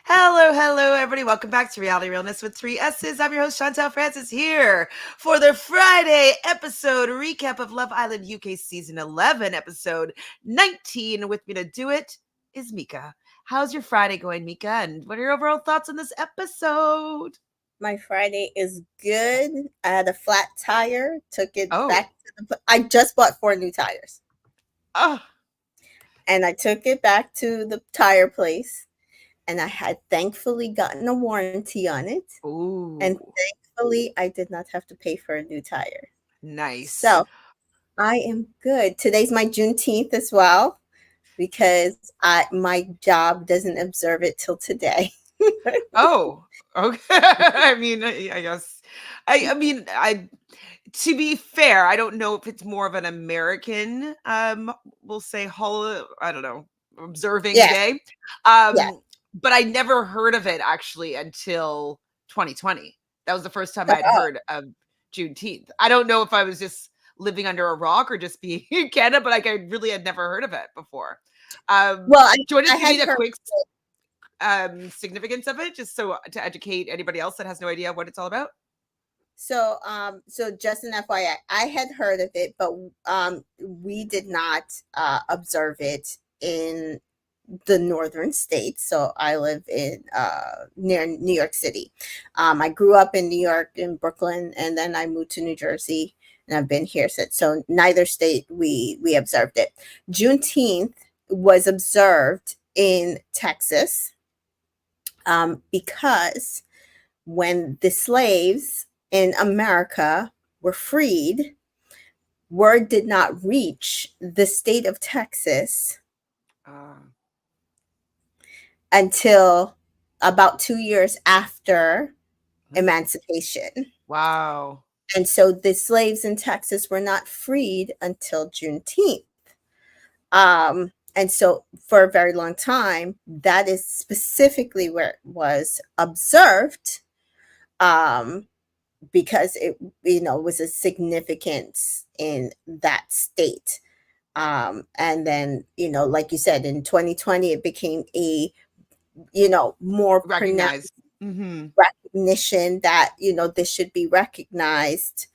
Hello, everybody. Welcome back to Reality Realness with three S's. I'm your host, Chantele Francis, here for the Friday episode recap of Love Island UK Season 11, episode 19. With me to do it is Mika. How's your Friday going, Mika? And what are your overall thoughts on this episode? My Friday is good. I had a flat tire, took it Oh, back I just bought 4 new tires. oh, And I took it back to the tire place, and I had thankfully gotten a warranty on it. And ooh, thankfully, I did not have to pay for a new tire. nice. So I am good. Today's my Juneteenth as well because my job doesn't observe it till today. Oh, okay. I guess. I to be fair, I don't know if it's more of an American, we'll say I don't know, observing Yes, day. yes. But I never heard of it actually until 2020. That was the first time I'd Oh, heard of Juneteenth. I don't know if I was just living under a rock or just being in Canada, but like I really had never heard of it before. well, Do you want I to give me had the heard. quick significance of it, just so to educate anybody else that has no idea what it's all about? So just an FYI, I had heard of it, but we did not observe it in the northern states. So I live in near New York City. I grew up in New York, in Brooklyn, and then I moved to New Jersey, and I've been here since. So neither state we observed it. Juneteenth was observed in Texas because when the slaves in America were freed, word did not reach the state of Texas Uh, until about 2 years after emancipation. wow. And so the slaves in Texas were not freed until Juneteenth. And so for a very long time, that is specifically where it was observed. Um, because it was a significance in that state, and then like you said, in 2020 it became a more pronounced Recognized. Hmm. recognition that this should be recognized,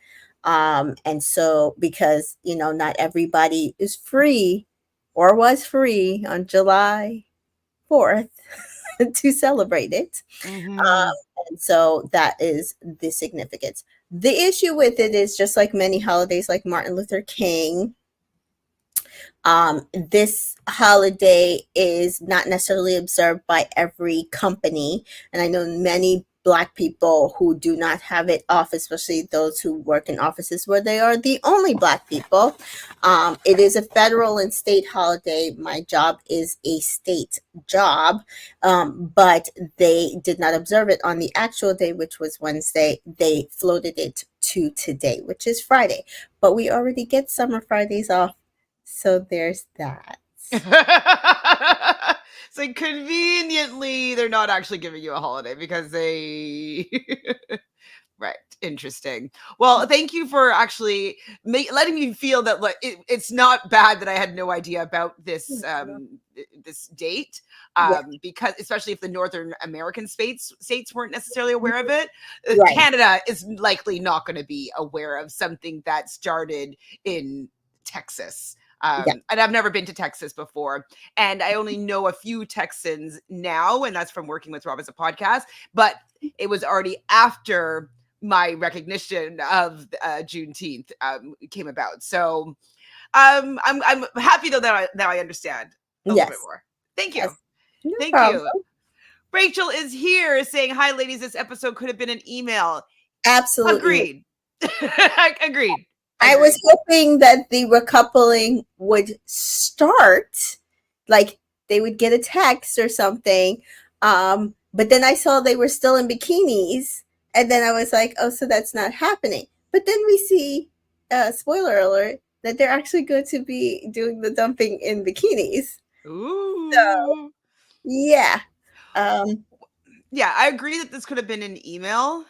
and so because not everybody is free or was free on July 4th to celebrate it. Hmm. And so that is the significance. The issue with it is just like many holidays, like Martin Luther King. This holiday is not necessarily observed by every company, and I know many Black people who do not have it off, especially those who work in offices where they are the only Black people. It is a federal and state holiday. My job is a state job, but they did not observe it on the actual day, which was Wednesday. They floated it to today, which is Friday. But we already get summer Fridays off, so there's that. So conveniently, they're not actually giving you a holiday because they. Right. Interesting. Well, thank you for actually letting me feel that like it's not bad that I had no idea about this date, Yeah, because especially if the Northern American states weren't necessarily aware of it, right. Canada is likely not going to be aware of something that started in Texas. Yeah. And I've never been to Texas before, and I only know a few Texans now, and that's from working with Rob as a podcast. But it was already after my recognition of Juneteenth came about. So I'm happy though that I understand a little bit Yes. more. Thank you, Yes. No thank problem. you. Rachel is here saying, "Hi, ladies. This episode could have been an email." Absolutely. Agreed. Agreed. I was Agreed. hoping that the recoupling would start, like they would get a text or something. But then I saw they were still in bikinis, and then I was like, oh, so that's not happening. But then we see, spoiler alert, that they're actually going to be doing the dumping in bikinis. So Ooh. yeah. Um, Yeah, I agree that this could have been an email.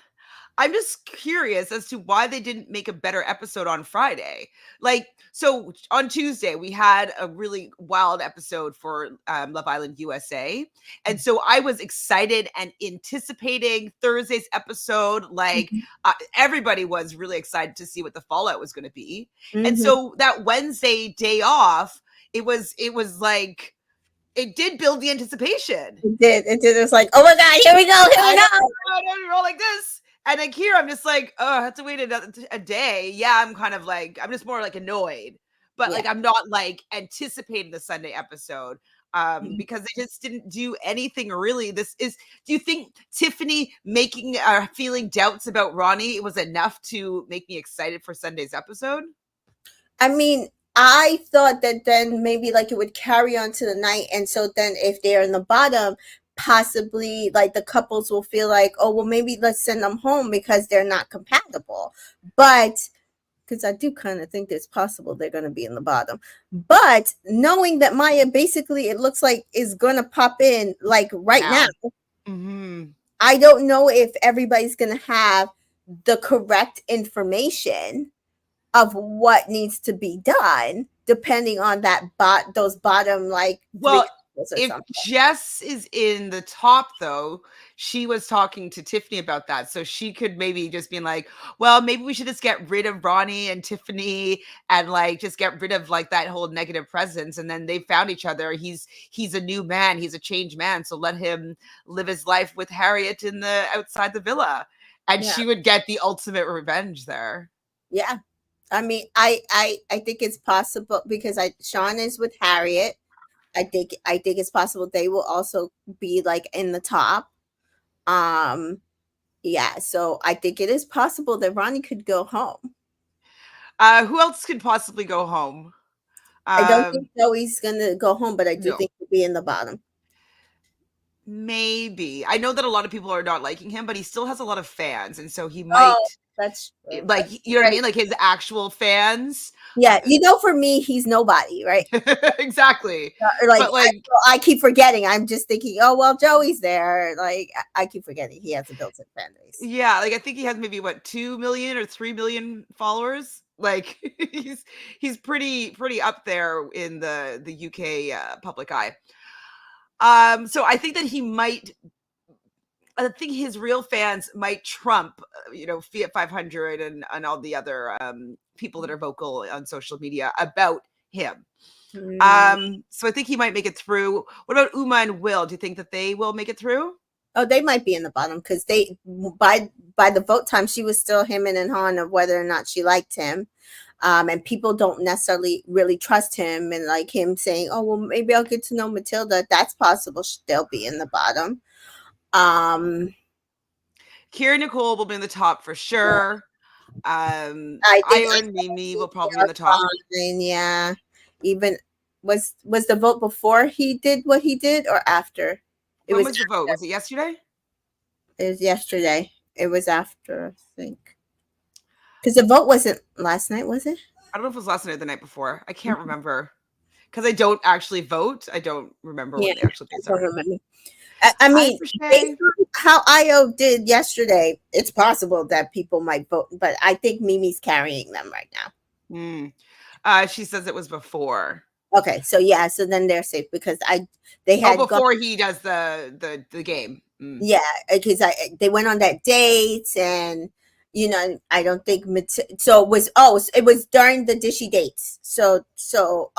I'm just curious as to why they didn't make a better episode on Friday. Like, so on Tuesday, we had a really wild episode for Love Island USA. And so I was excited and anticipating Thursday's episode. Like, everybody was really excited to see what the fallout was going to be. And Mm-hmm. so that Wednesday day off, it was like, it did build the anticipation. It did. It did. It was like, oh my God, here we go. Here we I go. know, roll like this. And like here, I'm just like, oh, I have to wait a day. Yeah, I'm kind of like, I'm just more like annoyed, but Yeah. like I'm not like anticipating the Sunday episode because they just didn't do anything really. This is. Do you think Tiffany making feeling doubts about Ronnie was enough to make me excited for Sunday's episode? I mean, I thought that then maybe like it would carry on to the night. And so then if they're in the bottom, possibly like the couples will feel like, oh, well, maybe let's send them home because they're not compatible. But because I do kind of think it's possible they're going to be in the bottom. But knowing that Maya basically, it looks like is going to pop in like right now. Mm-hmm. I don't know if everybody's going to have the correct information of what needs to be done depending on that those bottom like Well, or if something. Jess is in the top, though, she was talking to Tiffany about that. So she could maybe just be like, well, maybe we should just get rid of Ronnie and Tiffany and like just get rid of like that whole negative presence. And then they found each other. He's a new man, he's a changed man. So let him live his life with Harriet in the outside the villa. And Yeah. she would get the ultimate revenge there. Yeah. I mean, I think it's possible because Sean is with Harriet. I think it's possible they will also be like in the top. Yeah, so I think it is possible that Ronnie could go home. Who else could possibly go home? I don't think Joey's gonna go home, but I do No. think he'll be in the bottom. Maybe. I know that a lot of people are not liking him, but he still has a lot of fans, and so he Oh, might that's true. like, you know what I mean? Like his actual fans. Yeah, for me, he's nobody, right? Exactly. Or like, But like, I keep forgetting. I'm just thinking, oh well, Joey's there. Like, I keep forgetting he has a built-in fan base. yeah, like I think he has maybe what 2 million or 3 million followers. Like he's pretty up there in the UK public eye. So I think that he might. I think his real fans might trump, Fiat 500 and all the other people that are vocal on social media about him. So I think he might make it through. What about Uma and Will? Do you think that they will make it through? Oh, they might be in the bottom because they by the vote time she was still him and Han of whether or not she liked him. And people don't necessarily really trust him and like him saying, oh, well, maybe I'll get to know Matilda. That's possible. They'll be in the bottom. Kira Nicole will be in the top for sure. I think Io and Mimi will probably be in the top. Fine, yeah. Even was the vote before he did what he did or after? When was the vote? Was it yesterday? It was yesterday. It was after, I think. Because the vote wasn't last night, was it? I don't know if it was last night or the night before. I can't remember. Because I don't actually vote. I don't remember what the actual dates are. Remember. I mean, based on how Io did yesterday, it's possible that people might vote, but I think Mimi's carrying them right now. She says it was before. Okay, so yeah, so then they're safe because they had before he does the game. Yeah, because they went on that date and I don't think so it was during the dishy dates. So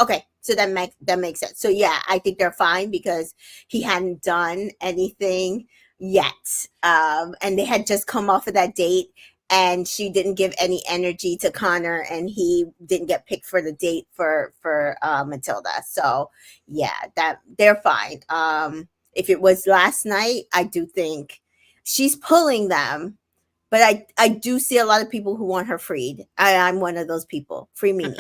okay, so that makes sense. So yeah, I think they're fine because he hadn't done anything yet. And they had just come off of that date and she didn't give any energy to Connor and he didn't get picked for the date for Matilda. So yeah, that they're fine. If it was last night, I do think she's pulling them. But I do see a lot of people who want her freed. I'm one of those people. Free Mimi.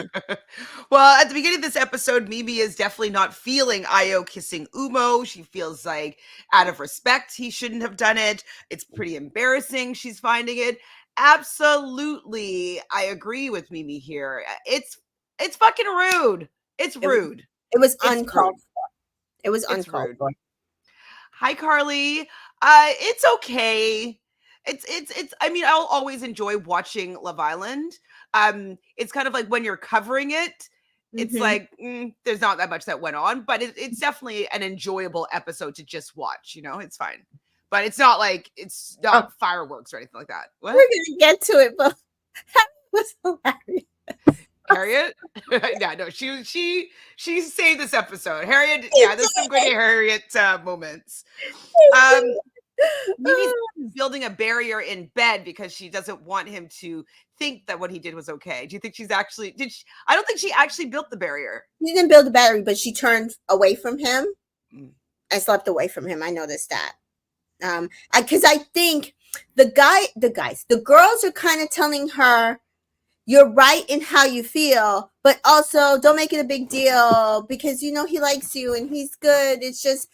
Well, at the beginning of this episode, Mimi is definitely not feeling Io kissing Umo. She feels like out of respect, he shouldn't have done it. It's pretty embarrassing. She's finding it. Absolutely. I agree with Mimi here. It's fucking rude. It's rude. It was uncalled for. It was uncalled for. Hi, Carly. It's okay. It's I mean, I'll always enjoy watching Love Island. It's kind of like when you're covering it, it's Mm-hmm. like there's not that much that went on, but it's definitely an enjoyable episode to just watch. It's fine, but it's not like it's Oh, not fireworks or anything like that. we're What? gonna get to it, but that was hilarious. Harriet? Yeah, no, she saved this episode. Harriet, It yeah, there's some good did. Harriet moments. It Um, Mimi's did. building a barrier in bed because she doesn't want him to think that what he did was okay. Do you think she's actually did she, I don't think she actually built the barrier. She didn't build a battery, but she turned away from him Mm. and slept away from him. I noticed that. Because I think the girls are kind of telling her, you're right in how you feel, but also don't make it a big deal because he likes you and he's good. It's just,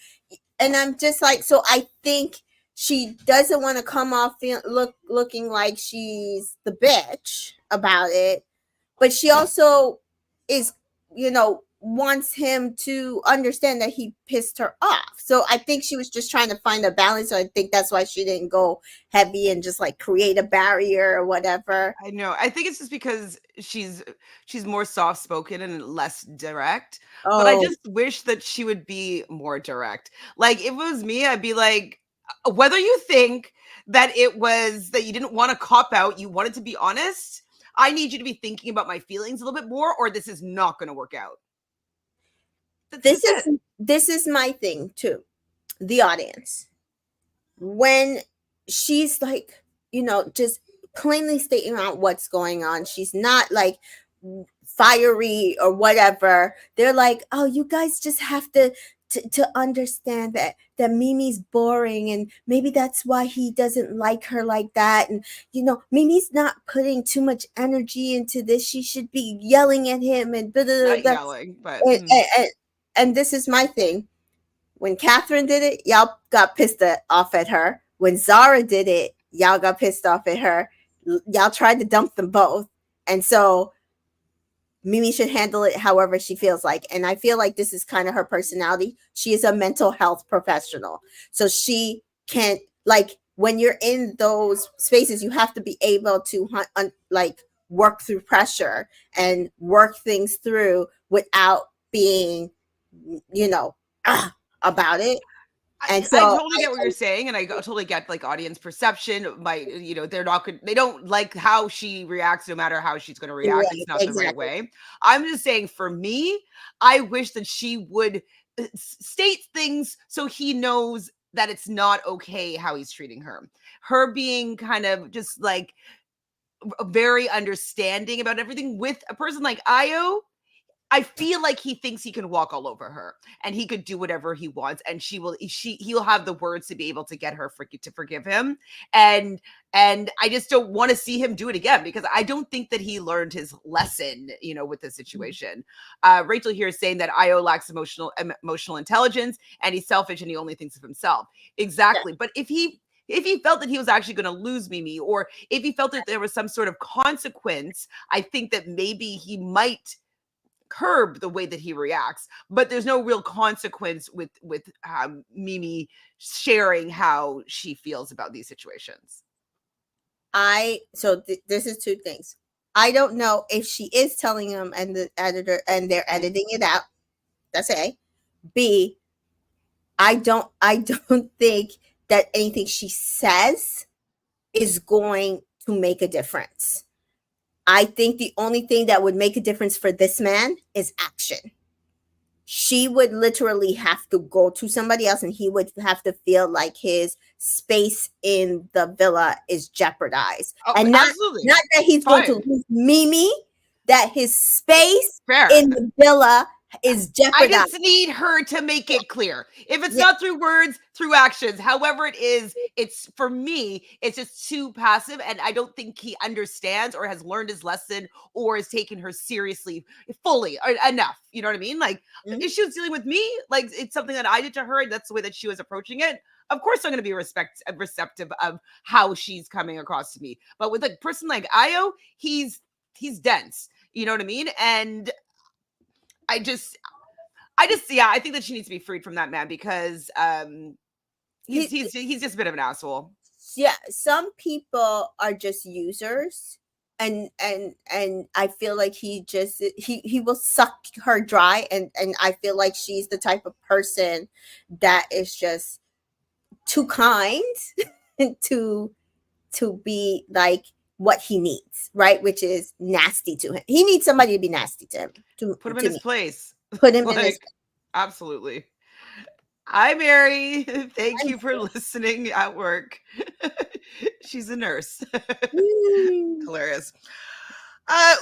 and I'm just like, so I think she doesn't want to come off looking like she's the bitch about it, but she also is, wants him to understand that he pissed her off. So I think she was just trying to find a balance. So I think that's why she didn't go heavy and just like create a barrier or whatever. I know. I think it's just because she's more soft spoken and less direct. But I Oh, just wish that she would be more direct. Like if it was me, I'd be like, whether you think that it was that you didn't want to cop out, you wanted to be honest, I need you to be thinking about my feelings a little bit more, or this is not going to work out. That's this just is it. this is my thing too. The audience, when she's like, just plainly stating out what's going on, she's not like fiery or whatever. They're like, oh, you guys just have to understand that Mimi's boring and maybe that's why he doesn't like her like that. And Mimi's not putting too much energy into this. She should be yelling at him and blah, blah, Not blah, blah. yelling, but And this is my thing. When Catherine did it, y'all got pissed off at her. When Zara did it, y'all got pissed off at her. Y'all tried to dump them both. And so Mimi should handle it however she feels like. And I feel like this is kind of her personality. She is a mental health professional. So she can't, like, when you're in those spaces, you have to be able to, like, work through pressure and work things through without being, you know, about it. And I so, totally get what you're saying, and I totally get like audience perception. They're not good. They don't like how she reacts, no matter how she's going to react. right, It's not the right exactly. way. I'm just saying, for me, I wish that she would state things so he knows that it's not okay how he's treating her. Her being kind of just like very understanding about everything with a person like Io. I feel like he thinks he can walk all over her and he could do whatever he wants, and he'll have the words to be able to get her to forgive him. And I just don't want to see him do it again because I don't think that he learned his lesson, with the situation. Rachel here is saying that Io lacks emotional intelligence and he's selfish and he only thinks of himself. Yeah. Exactly. But if he felt that he was actually going to lose Mimi, or if he felt that there was some sort of consequence, I think that maybe he might curb the way that he reacts, but there's no real consequence with Mimi sharing how she feels about these situations. This is two things. I don't know if she is telling him and the editor and they're editing it out. That's A. B, I don't think that anything she says is going to make a difference. I think the only thing that would make a difference for this man is action. She would literally have to go to somebody else and he would have to feel like his space in the villa is jeopardized. Oh, And absolutely. not that he's going to Fine. lose Mimi, that his space Fair. in the villa is I jeopardized. just need her to make it clear. If it's Yeah. not through words, through actions, however it is, it's for me, it's just too passive. And I don't think he understands or has learned his lesson or is taking her seriously fully or enough. You know what I mean? Like, Mhm. if she was dealing with me, like it's something that I did to her, and that's the way that she was approaching it. Of course, I'm going to be receptive of how she's coming across to me. But with a person like Io, he's dense. You know what I mean? And I just yeah, I think that she needs to be freed from that man because He, he's just a bit of an asshole. Yeah, some people are just users, and I feel like he will suck her dry, and I feel like she's the type of person that is just too kind to to be like what he needs, right? Which is nasty to him. He needs somebody to be nasty to him, Put him in to his me. place. Put him in his. Like, absolutely. Hi, Mary. Thank you for listening at work. She's a nurse. Mm. Hilarious.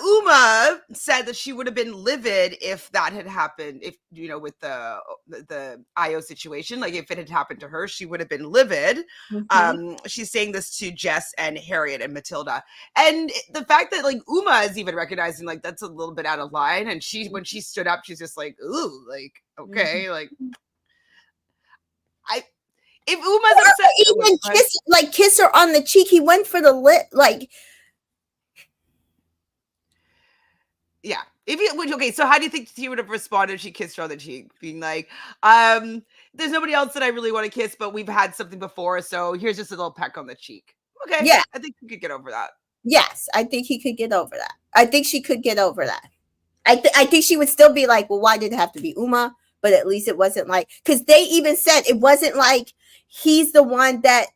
Uma said that she would have been livid if that had happened. If with the Io situation, like if it had happened to her, she would have been livid. Mhm. She's saying this to Jess and Harriet and Matilda, and the fact that like Uma is even recognizing like that's a little bit out of line, and when she stood up, she's just like, ooh, like Mhm. okay, like I if Uma's upset, oh wait, Even go ahead. kiss her on the cheek. He went for the lip, like Yeah. If you okay, so how do you think she would have responded if she kissed her on the cheek, being like, there's nobody else that I really want to kiss, but we've had something before, so here's just a little peck on the cheek. Okay, yeah, I think you could get over that. yes. I think he could get over that. I think she could get over that. I think she would still be like, well, why did it have to be Uma? But at least it wasn't like, because they even said it wasn't like he's the one that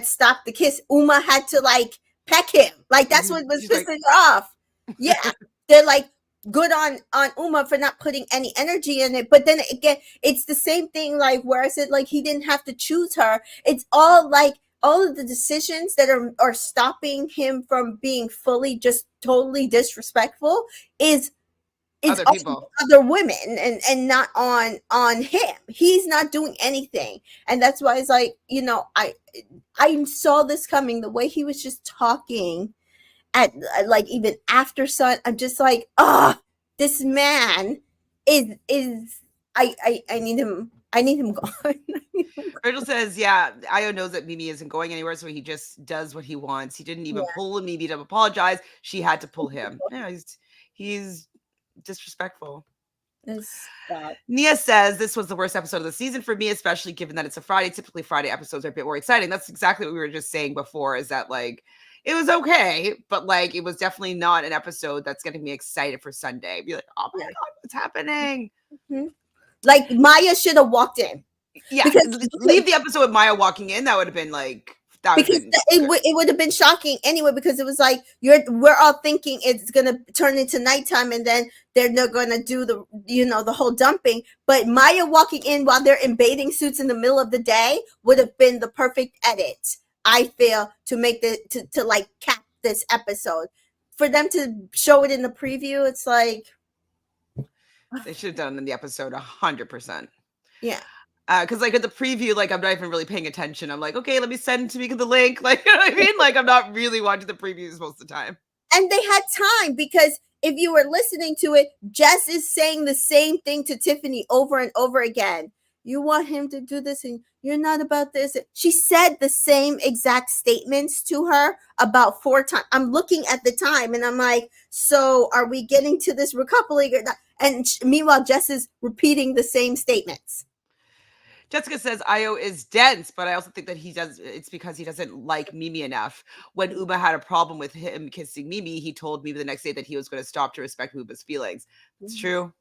stopped the kiss. Uma had to like peck him. Like that's what was She's like, pissing her off. Yeah, they're like good on Uma for not putting any energy in it. But then again, it's the same thing. Like where I said like he didn't have to choose her. It's all like all of the decisions that are stopping him from being fully just totally disrespectful is it's other on people. other women and not on him. He's not doing anything, and that's why it's like I saw this coming. The way he was just talking at like even after sun, I'm just like, this man is I need him. I need him gone. I need him gone. Virgil says, yeah, Io knows that Mimi isn't going anywhere, so he just does what he wants. He didn't even pull Mimi to apologize. She had to pull him. Yeah, he's disrespectful. Stop. Nia says this was the worst episode of the season for me, especially given that it's a Friday. Typically, Friday episodes are a bit more exciting. That's exactly what we were just saying before, is that like it was okay, but like it was definitely not an episode that's getting me excited for Sunday. Be like, oh my Yeah. God, what's happening? Mm-hmm. Like Maya should have walked in Yeah, because leave the episode with Maya walking in. That would have been like, that would have because been good. it would have been shocking anyway because it was like we're all thinking it's gonna turn into nighttime and then they're not gonna do the whole dumping, but Maya walking in while they're in bathing suits in the middle of the day would have been the perfect edit, I feel, to make to like cap this episode. For them to show it in the preview, it's like They should have done in the episode 100%. yeah. Because like at the preview, like I'm not even really paying attention. I'm like, okay, let me send Tamika the link. Like, you know what I mean? Like I'm not really watching the previews most of the time. And they had time because if you were listening to it, Jess is saying the same thing to Tiffany over and over again. You want him to do this and you're not about this. She said the same exact statements to her about 4 times. I'm looking at the time and I'm like, so are we getting to this recoupling or not? And meanwhile, Jess is repeating the same statements. Jessica says Io is dense, but I also think that it's because he doesn't like Mimi enough. When Uma had a problem with him kissing Mimi, he told Mimi the next day that he was going to stop to respect Uma's feelings. It's true.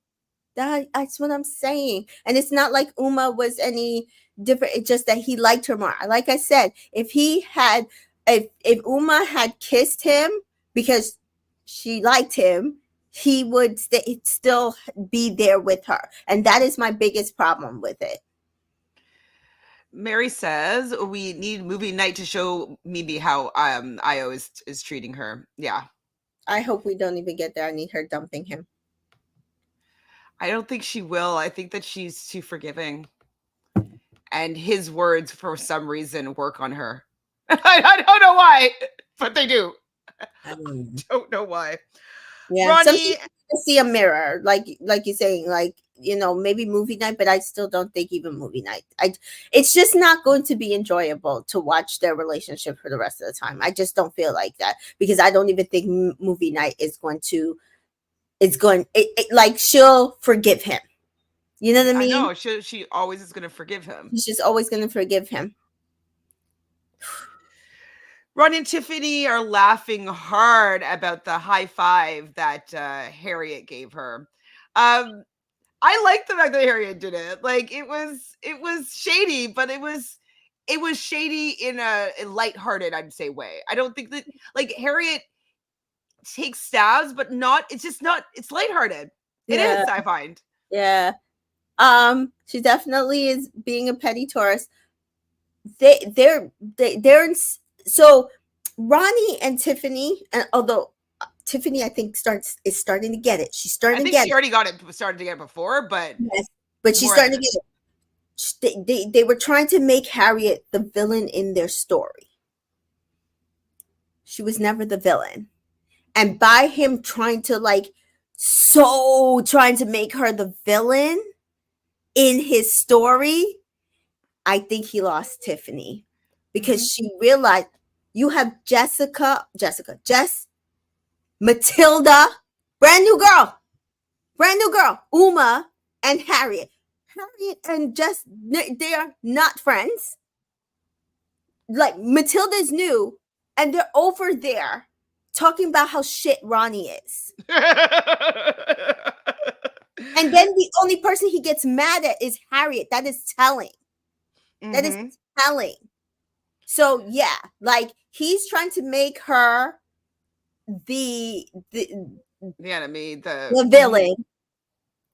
That's what I'm saying. And it's not like Uma was any different. It's just that he liked her more. Like I said, if Uma had kissed him because she liked him, he would still be there with her. And that is my biggest problem with it. Mary says we need movie night to show Mimi how Io is treating her. Yeah. I hope we don't even get there. I need her dumping him. I don't think she will. I think that she's too forgiving. And his words, for some reason, work on her. I don't know why, but they do. I don't know why. Yeah, Ronnie, see a mirror, like you're saying, like maybe movie night, but I still don't think even movie night. It's just not going to be enjoyable to watch their relationship for the rest of the time. I just don't feel like that because I don't even think movie night is going to. It's going like she'll forgive him. You know what I I mean? know she always is going to forgive him. She's just always going to forgive him. Ron and Tiffany are laughing hard about the high five that Harriet gave her. I like the fact that Harriet did it. Like it was shady, but it was shady in a lighthearted, I'd say, way. I don't think that like Harriet takes stabs, but not. It's just not. It's lighthearted. It Yeah, is. I find. yeah. She definitely is being a petty tourist. They're in, so Ronnie and Tiffany, and although Tiffany, I think is starting to get it. She's I starting to think get she it. already got it started to get it before, but Yes, but she's more starting to evidence. get it. They were trying to make Harriet the villain in their story. She was never the villain. And by him trying to trying to make her the villain in his story, I think he lost Tiffany because Mhm. she realized you have Jess, Matilda, brand new girl, Uma, and Harriet. Harriet and Jess, they are not friends. Like Matilda's new, and they're over there talking about how shit Ronnie is. And then the only person he gets mad at is Harriet. That is telling. That is Mhm. telling. So yeah, like he's trying to make her the the, The enemy, the mhm. villain,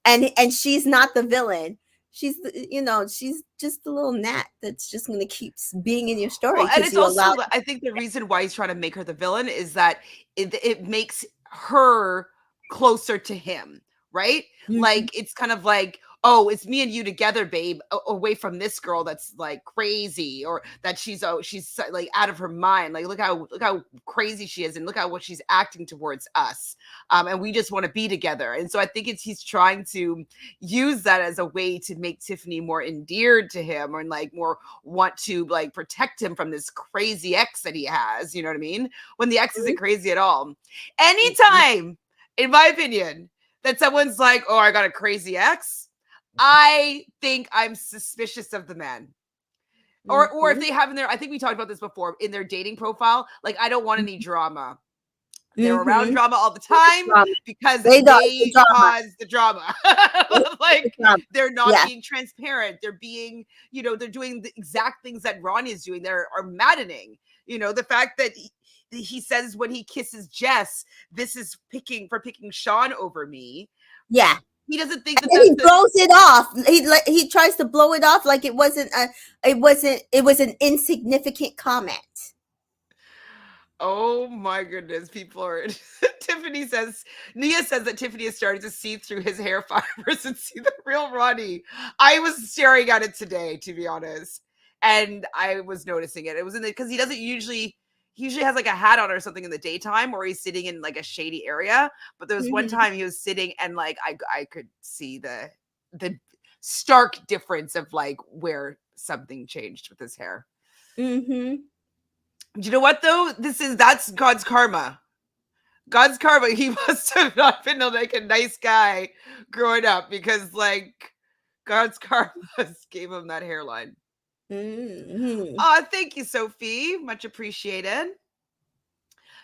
and she's not the villain. She's she's just a little gnat that's just gonna keep being in your story Well, and because it's you also allow. I think the reason why he's trying to make her the villain is that it makes her closer to him, right? Mhm. Like it's kind of like, oh, it's me and you together, babe, away from this girl that's like crazy, or that she's like out of her mind. Like look how crazy she is, and look how what she's acting towards us. And we just want to be together. And so I think he's trying to use that as a way to make Tiffany more endeared to him, or like more want to like protect him from this crazy ex that he has. You know what I mean? When the ex isn't crazy at all. Mhm. Anytime, in my opinion, that someone's like, "Oh, I got a crazy ex," I think I'm suspicious of the man. Or if Mhm. they have in their, I think we talked about this before, in their dating profile, like I don't want any drama. They're around Mhm. drama all the time Drama. because They don't. It's the they drama. cause the drama. It's the Like drama. they're not Yeah. being transparent. They're being, they're doing the exact things that Ronnie is doing. They're are maddening. The fact that he says when he kisses Jess, this is picking Sean over me. Yeah. He doesn't think that And that's he the blows it off. He tries to blow it off like it was an insignificant comment. Oh my goodness, people are Tiffany says Nia says that Tiffany is starting to see through his hair fibers and see the real Ronnie. I was staring at it today, to be honest. And I was noticing it. It was in the because he usually has like a hat on or something in the daytime, or he's sitting in like a shady area. But there was one Mhm. time he was sitting and like I could see the stark difference of like where something changed with his hair. Mhm. You know what though? That's God's karma. God's karma. He must have not been like a nice guy growing up because like God's karma gave him that hairline. Mhm. Thank you, Sophie. Much appreciated.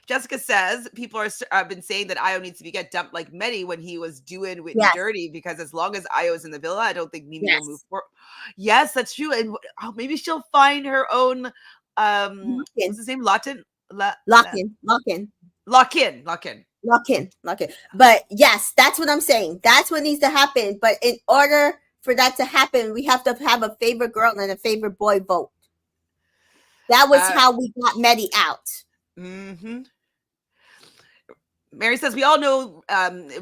Jessica says people are been saying that Io needs to be get dumped like Medi when he was doing Whitney Yes. dirty because as long as Io is in the villa, I don't think Mimi will move Yes. forward. Yes, that's true. And maybe she'll find her own. Lock What's in. his name? Latin. Lock in. Lock in. Lock in. Lock in. Lock in. Lock in. But yes, that's what I'm saying. That's what needs to happen. But in order for that to happen, we have to have a favorite girl and a favorite boy vote. That was Uh, how we got Medi out. mm-hmm. Mary says we all know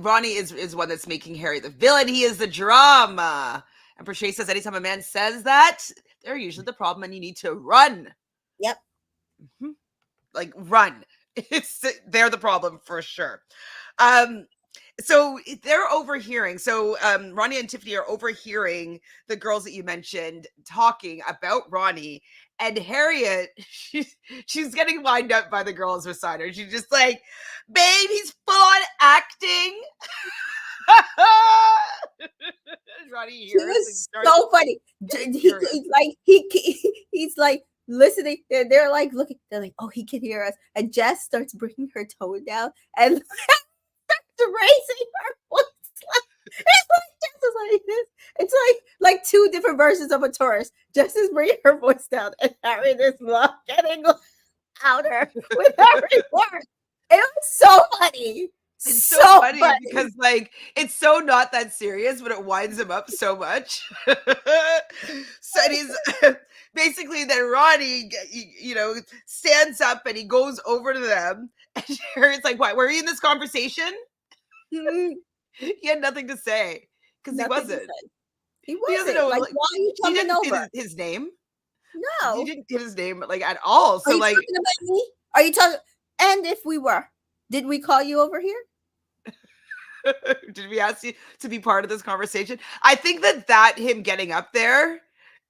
Ronnie is one that's making Harry the villain. He is the drama. And Prochet says anytime a man says that, they're usually the problem, and you need to run. Yep. Mhm. Like run. They're the problem for sure. Um, so they're overhearing. So Ronnie and Tiffany are overhearing the girls that you mentioned talking about Ronnie, and Harriet. She's getting lined up by the girls beside her. She's just like, "Babe, he's full on acting." Ronnie He hears and was starts so funny. getting He furious. he's like listening. They're like looking. They're like, oh, he can hear us. And Jess starts bringing her tone down and raising her voice. It's like Jess is like this. It's like two different versions of a Taurus. Jess is bringing her voice down, and Harry is getting louder with every word. It was so funny. It's so funny because like it's so not that serious, but it winds him up so much. So he's basically then Ronnie, stands up and he goes over to them, and Harry's like, "What? Were you in this conversation?" He had nothing to say because he wasn't. He wasn't. He doesn't know. Like, why are you coming over? His name. No, he didn't get his name like at all. So are you like, talking about me? Are you talking? And if we were, did we call you over here? Did we ask you to be part of this conversation? I think that him getting up there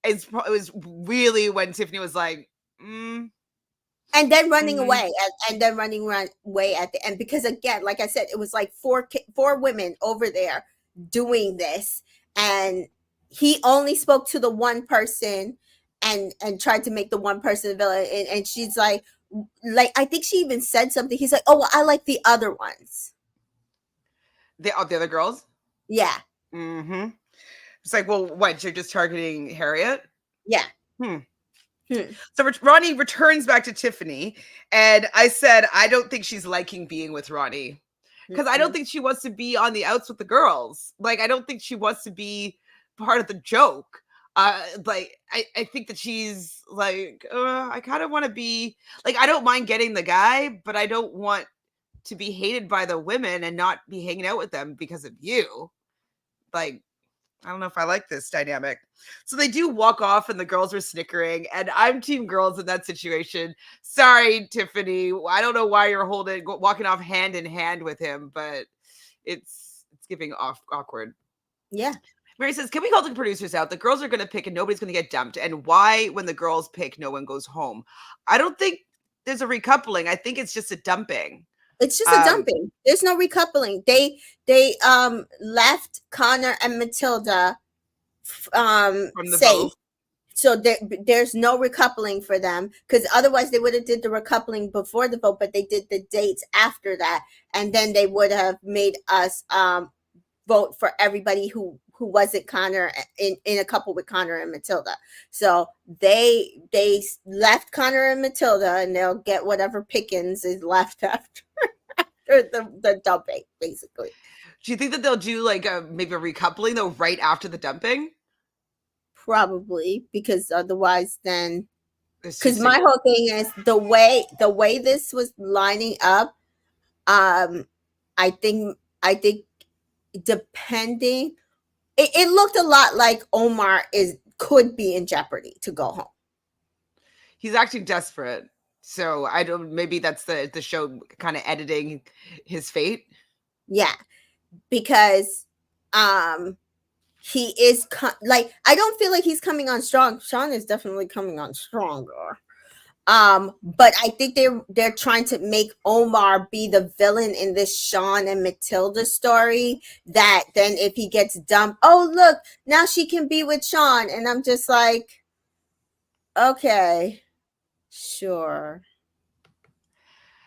was really when Tiffany was like, and then running away, and then running away at the end, because again, like I said, it was like four women over there doing this, and he only spoke to the one person and tried to make the one person a villain, and she's like I think she even said something. He's like, oh, well, I like the other ones. The other girls? Yeah. Mm-hmm. It's like, well, what? You're just targeting Harriet? Yeah. So Ronnie returns back to Tiffany, and I said, I don't think she's liking being with Ronnie because I don't think she wants to be on the outs with the girls. Like, I don't think she wants to be part of the joke. Like, I think that she's like, I kind of want to be like, I don't mind getting the guy, but I don't want to be hated by the women and not be hanging out with them because of you. Like, I don't know if I like this dynamic. So they do walk off and the girls are snickering, and I'm team girls in that situation. Sorry, Tiffany. I don't know why you're walking off hand in hand with him, but it's giving awkward. Yeah. Mary says, can we call the producers out? The girls are going to pick and nobody's going to get dumped. And why, when the girls pick, no one goes home? I don't think there's a recoupling. I think it's just a dumping. It's just a dumping. There's no recoupling. They left Connor and Matilda from the safe. vote. So there's no recoupling for them, because otherwise they would have did the recoupling before the vote, but they did the dates after that, and then they would have made us vote for everybody who wasn't Connor in a couple with Connor and Matilda. So they left Connor and Matilda, and they'll get whatever pickings is left after the dumping, basically. Do you think that they'll do like maybe a recoupling though right after the dumping? Probably, because otherwise then, because my whole thing is the way this was lining up. I think depending, it looked a lot like Omar could be in jeopardy to go home. He's acting desperate, so I don't. Maybe that's the show kind of editing his fate. Yeah, because he is like, I don't feel like he's coming on strong. Sean is definitely coming on stronger. But I think they're trying to make Omar be the villain in this Sean and Matilda story, that then if he gets dumped, oh look, now she can be with Sean. And I'm just like, okay, sure.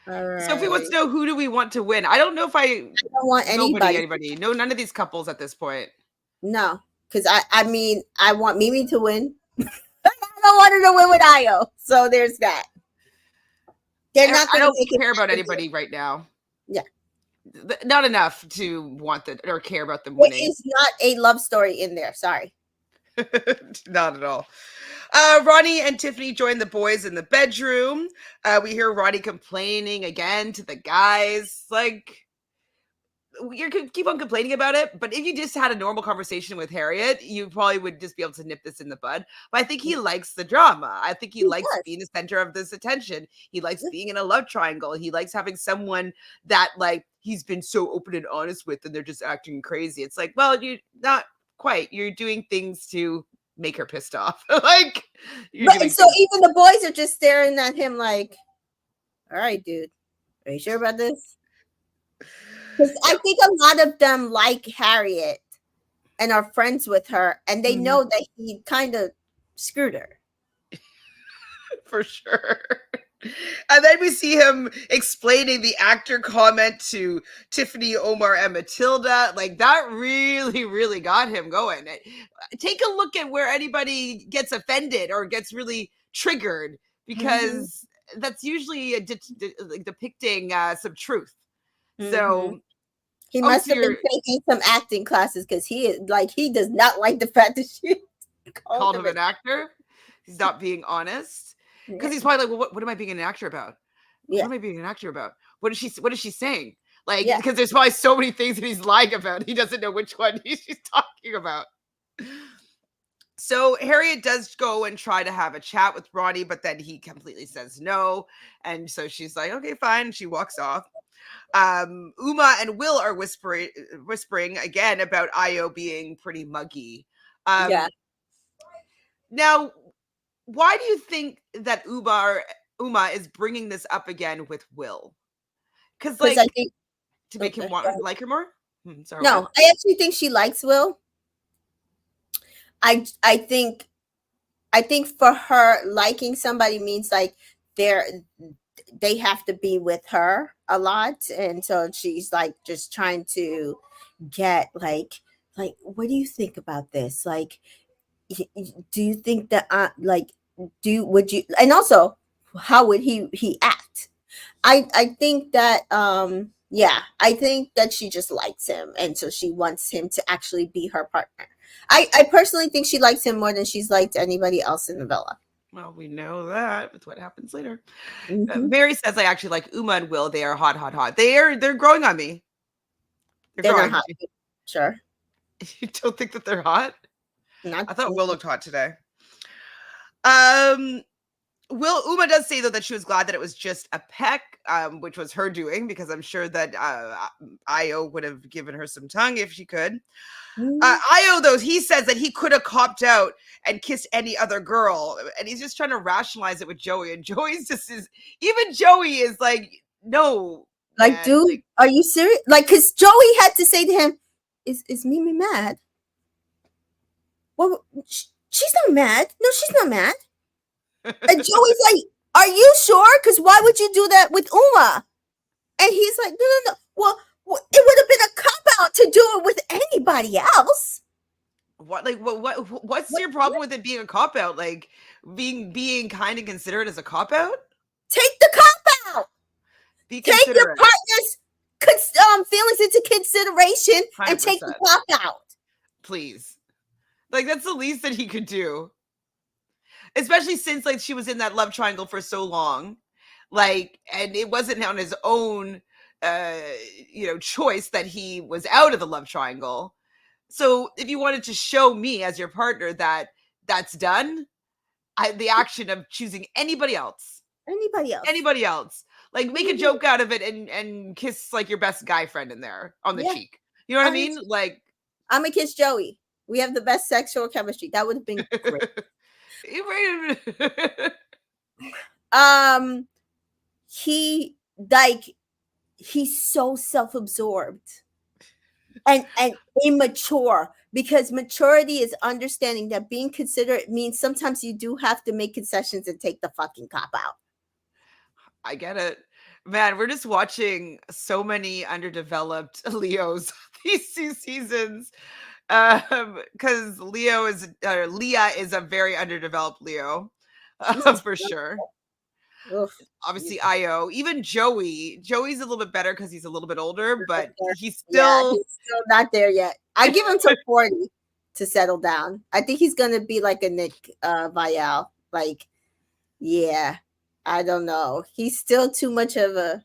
All right. Sophie wants to know, who do we want to win? I don't know if I don't want anybody. No, none of these couples at this point. No, because I mean, I want Mimi to win. I don't want her to win with Io. So there's that. I don't care about anybody right now. Yeah. Not enough to want or care about them winning. It is not a love story in there. Sorry. Not at all. Ronnie and Tiffany join the boys in the bedroom. We hear Ronnie complaining again to the guys. Like, you could keep on complaining about it, but if you just had a normal conversation with Harriet, you probably would just be able to nip this in the bud. But I think he likes the drama. I think he likes being the center of this attention. He likes being in a love triangle. He likes having someone that, like, he's been so open and honest with, and they're just acting crazy. It's like, well, you're not quite. You're doing things to make her pissed off. Like, so even the boys are just staring at him like, all right, dude, are you sure about this? Because I think a lot of them like Harriet and are friends with her, and they know that he kind of screwed her. For sure. And then we see him explaining the actor comment to Tiffany, Omar, and Matilda. Like that really, really got him going. Take a look at where anybody gets offended or gets really triggered, because that's usually like depicting some truth. So he must obviously have been you're taking some acting classes because he does not like the fact that she called called him him an actor. He's not being honest. Because he's probably like, well, what am I being an actor about? What yeah, am I being an actor about? What is she saying? Like, yeah, because there's probably so many things that he's lying about. He doesn't know which one she's talking about. So Harriet does go and try to have a chat with Ronnie, but then he completely says no. And so she's like, okay, fine. And she walks off. Uma and Will are whispering again about Io being pretty muggy. yeah. Now, why do you think that Uma is bringing this up again with Will? Because Because I like think to make him okay. like her more. Sorry, what? No, I actually think she likes Will. I think for her liking somebody means like they're they have to be with her a lot, and so she's like just trying to get like what do you think about this, like do you think that like do would you, and also how would he act. I think that yeah, I think that she just likes him, and so she wants him to actually be her partner. I personally think she likes him more than she's liked anybody else in the villa. Well, we know that with what happens later. Hmm. Mary says I actually like Uma and Will. They are hot, hot, hot. They're growing on me. They're They're not growing. hot. Sure. You don't think that they're hot? Not. I thought Will looked hot today. Um, Uma does say though that she was glad that it was just a peck, which was her doing, because I'm sure that Io would have given her some tongue if she could. Io though, he says that he could have copped out and kissed any other girl, and he's just trying to rationalize it with Joey, and Joey's just is even Joey is like, no, Like, man, dude, like are you serious? Like, because Joey had to say to him, "Is Mimi mad?" Well, she's not mad. No, she's not mad. And Joey's like, "Are you sure? Because why would you do that with Uma?" And he's like, "No, no, no. Well, it would have been a cop out to do it with anybody else." what, like what's your problem with it being a cop out? Like being kind and considerate as a cop out? Take the cop out. Be Take your considerate, partner's feelings into consideration and take the 100%, cop out. please. Like that's the least that he could do, especially since like she was in that love triangle for so long, like, and it wasn't on his own uh choice that he was out of the love triangle. So if you wanted to show me as your partner that that's done, the action of choosing Anybody else. anybody else, like make a joke out of it and kiss like your best guy friend in there on the Yeah. cheek, you know what I mean? Like I'm gonna kiss Joey. We have the best sexual chemistry. That would have been great. Um, he like he's so self-absorbed and immature, because maturity is understanding that being considerate means sometimes you do have to make concessions and take the fucking cop out. I get it. Man, we're just watching so many underdeveloped Leos these 2 seasons. Because Leah is a very underdeveloped Leo, for sure. Oof. Obviously, Io, even Joey's a little bit better because he's a little bit older, but he's Yeah, still he's still not there yet. I give him till 40 to settle down. I think he's gonna be like a Nick Vial. Like, yeah, I don't know. He's still too much of a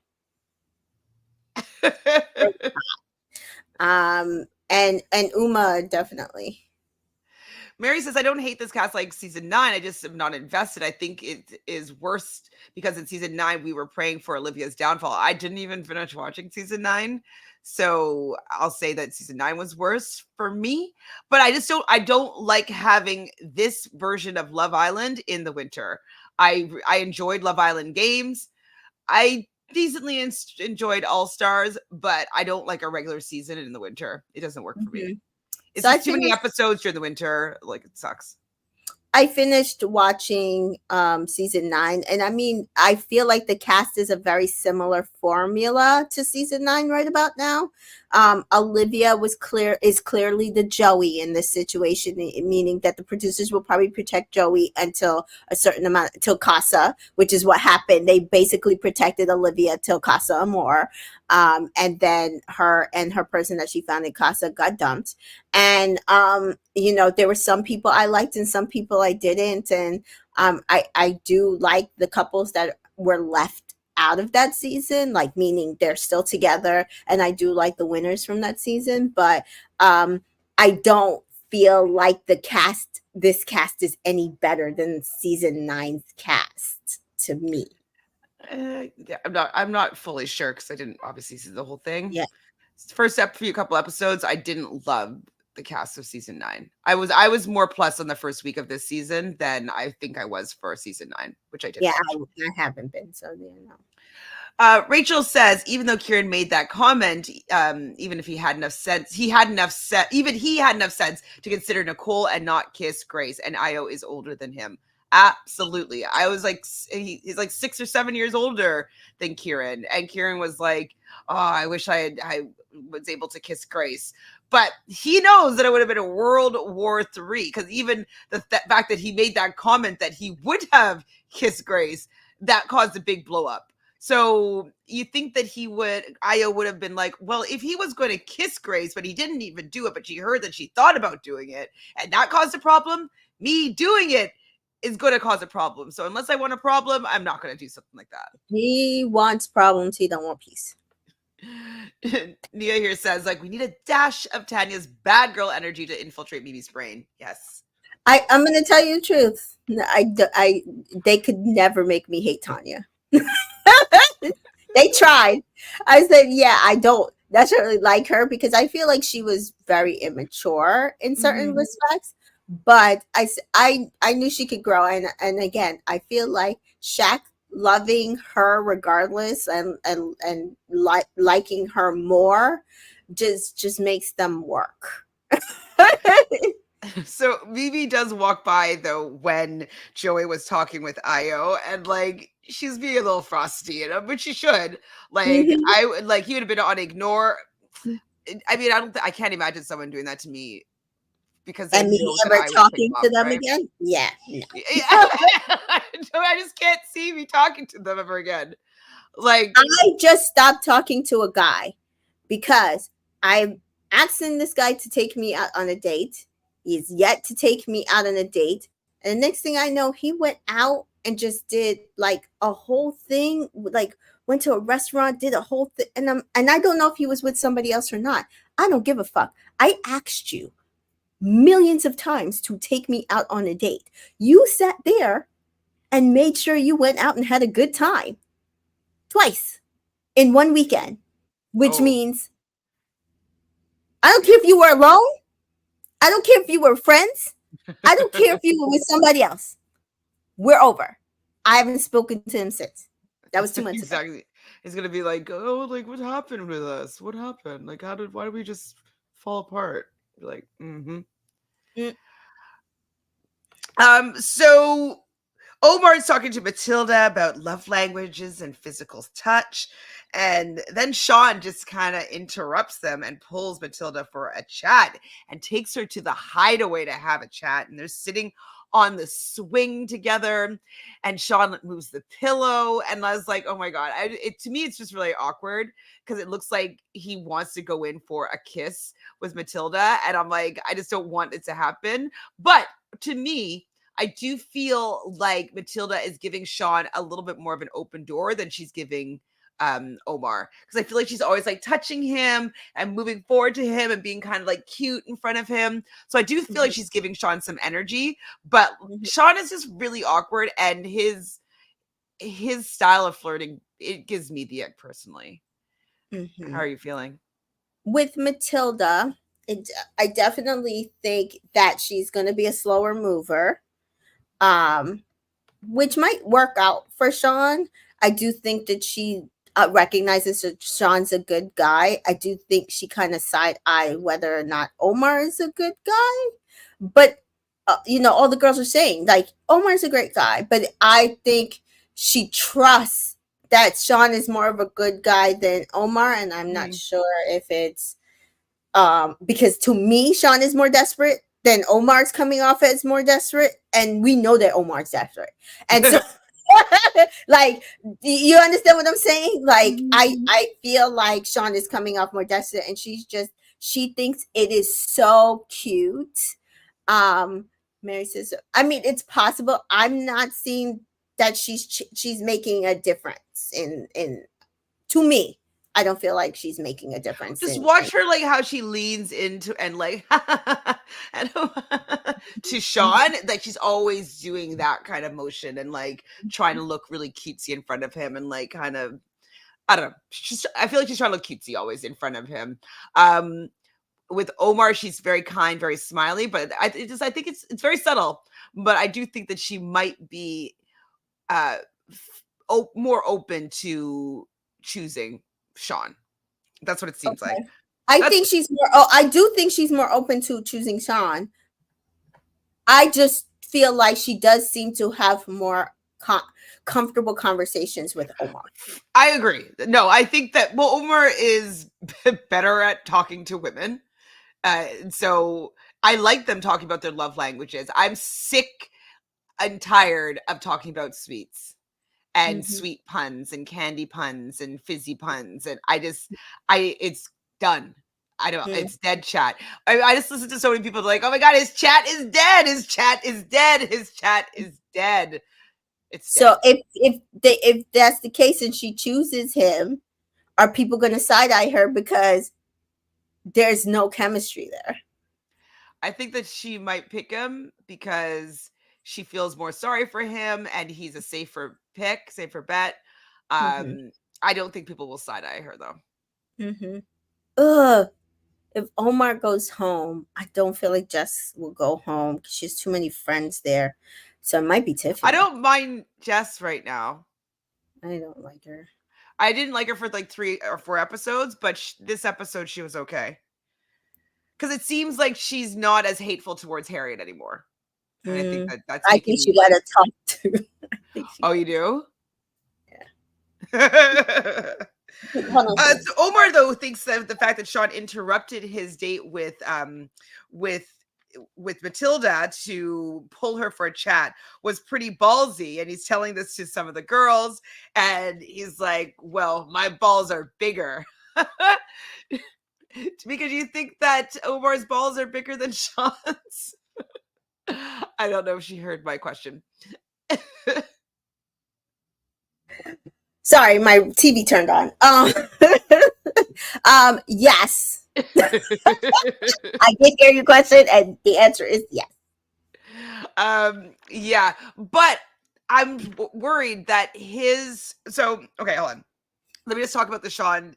and Uma definitely. Mary says, I don't hate this cast like season 9. I just am not invested. I think it is worse because in season 9, we were praying for Olivia's downfall. I didn't even finish watching season 9. So I'll say that season 9 was worse for me. But I don't like having this version of Love Island in the winter. I enjoyed Love Island games. I decently enjoyed All Stars, but I don't like a regular season in the winter. It doesn't work for me. It's So I just too many finished. episodes during the winter. Like, it sucks. I finished watching season 9, and I mean, I feel like the cast is a very similar formula to season 9 right about now. Olivia is clearly the Joey in this situation, meaning that the producers will probably protect Joey until a certain amount, till Casa, which is what happened. They basically protected Olivia till Casa Amor, and then her person that she found in Casa got dumped. And there were some people I liked and some people I didn't. And I do like the couples that were left out of that season, like meaning they're still together, and I do like the winners from that season. But I don't feel like this cast is any better than season 9's cast to me. Yeah, I'm not fully sure because I didn't obviously see the whole thing. Yeah. First few couple episodes, I didn't love the cast of season 9. I was more plus on the first week of this season than I think I was for season 9, which I did Yeah, watch. I haven't been, so no. Rachel says, even though Kieran made that comment, even if he had enough sense, he had enough sense to consider Nicole and not kiss Grace. And Io is older than him. Absolutely. I was like, he's like 6 or 7 years older than Kieran, and Kieran was like, "Oh, I wish I was able to kiss Grace." But he knows that it would have been a World War III, because even the fact that he made that comment that he would have kissed Grace, that caused a big blow up. So you think that Io would have been like, well, if he was going to kiss Grace, but he didn't even do it, but she heard that she thought about doing it, and that caused a problem, me doing it is going to cause a problem. So unless I want a problem, I'm not going to do something like that. He wants problems. He don't want peace. Nia here says, like, we need a dash of Tanya's bad girl energy to infiltrate Mimi's brain. Yes. I'm going to tell you the truth. They could never make me hate Tanya. They tried. I said, yeah, I don't necessarily like her because I feel like she was very immature in certain respects. But I knew she could grow, and again, I feel like Shaq loving her regardless and liking her more just makes them work. So Mimi does walk by though when Joey was talking with Io, and like she's being a little frosty, but she should. Like I would like he would have been on ignore. I mean, I can't imagine someone doing that to me because they And me know that ever I would pick talking them to up, them right? again? Yeah, no. I just can't see me talking to them ever again. Like I just stopped talking to a guy because I'm asking this guy to take me out on a date. He's yet to take me out on a date. And the next thing I know, he went out and just did like a whole thing, like went to a restaurant, did a whole thing. And I don't know if he was with somebody else or not. I don't give a fuck. I asked you millions of times to take me out on a date. You sat there and made sure you went out and had a good time twice in one weekend, which means I don't care if you were alone. I don't care if you were friends. I don't care if you were with somebody else. We're over. I haven't spoken to him since. That was 2 months ago. exactly. He's gonna be like, oh, like what happened with us? What happened? Like, why did we just fall apart? You're like, mm-hmm. So Omar's talking to Matilda about love languages and physical touch. And then Sean just kind of interrupts them and pulls Matilda for a chat and takes her to the hideaway to have a chat. And they're sitting on the swing together, and Sean moves the pillow. And I was like, oh my God. To me, it's just really awkward because it looks like he wants to go in for a kiss with Matilda. And I'm like, I just don't want it to happen. But to me, I do feel like Matilda is giving Sean a little bit more of an open door than she's giving Omar, because I feel like she's always like touching him and moving forward to him and being kind of like cute in front of him. So I do feel like she's giving Sean some energy, but Sean is just really awkward, and his style of flirting, it gives me the ick personally. How are you feeling? With Matilda, I definitely think that she's going to be a slower mover, which might work out for Sean. I do think that she recognizes that Sean's a good guy. I do think she kind of side-eye whether or not Omar is a good guy. But all the girls are saying. Like, Omar's a great guy, but I think she trusts that Sean is more of a good guy than Omar, and I'm not Mhm. sure if it's because to me, Sean is more desperate than Omar's coming off as more desperate, and we know that Omar's desperate, and so like, you understand what I'm saying? Like, I feel like Sean is coming off more desperate, and she thinks it is so cute. Um, Mary says, I mean, it's possible. I'm not seeing that she's making a difference in to me. I don't feel like she's making a difference Just in watch her, like, how she leans into and, like, and to Sean, like, she's always doing that kind of motion and, like, trying to look really cutesy in front of him and, like, kind of, I don't know. I feel like she's trying to look cutesy always in front of him. With Omar, she's very kind, very smiley, but I think it's very subtle. But I do think that she might be more open to choosing Sean. That's what it seems like. Okay. I That's think she's more. Oh, I do think she's more open to choosing Sean. I just feel like she does seem to have more comfortable conversations with Omar. I agree. No, I think that Omar is better at talking to women. So I like them talking about their love languages. I'm sick and tired of talking about sweets and Mm-hmm. sweet puns and candy puns and fizzy puns. And it's done. I don't, Mm-hmm. it's dead chat. I just listen to so many people like, oh my God, his chat is dead. His chat is dead. His chat is dead. It's dead. So if that's the case and she chooses him, are people going to side eye her because there's no chemistry there? I think that she might pick him because she feels more sorry for him and he's a safer pick, safer bet. Mm-hmm. I don't think people will side eye her though. Mm-hmm. Ugh. If Omar goes home, I don't feel like Jess will go home because she has too many friends there. So it might be I Tiffany. don't mind Jess right now. I don't like her. I didn't like her for like 3 or 4 episodes, but this episode she was okay. Because it seems like she's not as hateful towards Harriet anymore. And I think that that's I making think me she got like, to talk to. I think she. oh, you do? Yeah. Hold on a second. So Omar though thinks that the fact that Sean interrupted his date with with Matilda to pull her for a chat was pretty ballsy, and he's telling this to some of the girls, and he's like, "Well, my balls are bigger." Because you think that Omar's balls are bigger than Sean's? I don't know if she heard my question. Sorry, my TV turned on. Yes, I did hear your question, and the answer is yes. Yeah, but I'm worried that okay, hold on. Let me just talk about the Sean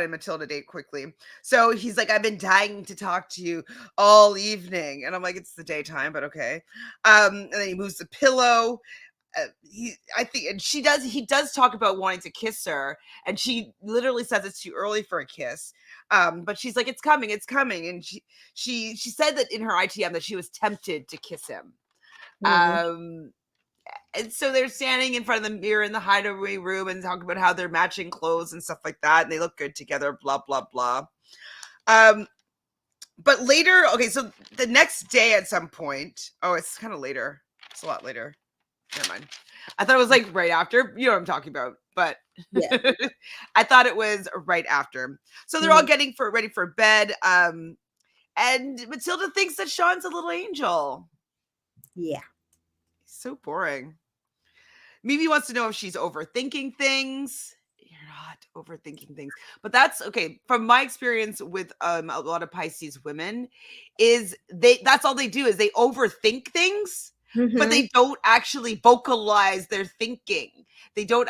and Matilda date quickly. So he's like, I've been dying to talk to you all evening. And I'm like, it's the daytime, but okay. And then he moves the pillow. I think, and he does talk about wanting to kiss her, and she literally says it's too early for a kiss. But she's like, it's coming, it's coming. And she said that in her ITM that she was tempted to kiss him. Mm-hmm. And so they're standing in front of the mirror in the hideaway room and talking about how they're matching clothes and stuff like that, and they look good together, blah blah blah. But later, okay, so the next day at some point, oh, it's kind of later. It's a lot later. Never mind. I thought it was like right after. You know what I'm talking about, but Yeah. I thought it was right after. So they're all getting ready for bed. And Matilda thinks that Sean's a little angel. Yeah. So boring. Mimi wants to know if she's overthinking things. You're not overthinking things, but that's okay. From my experience with a lot of Pisces women, is that's all they do is they overthink things, but Mm-hmm. they don't actually vocalize their thinking. They don't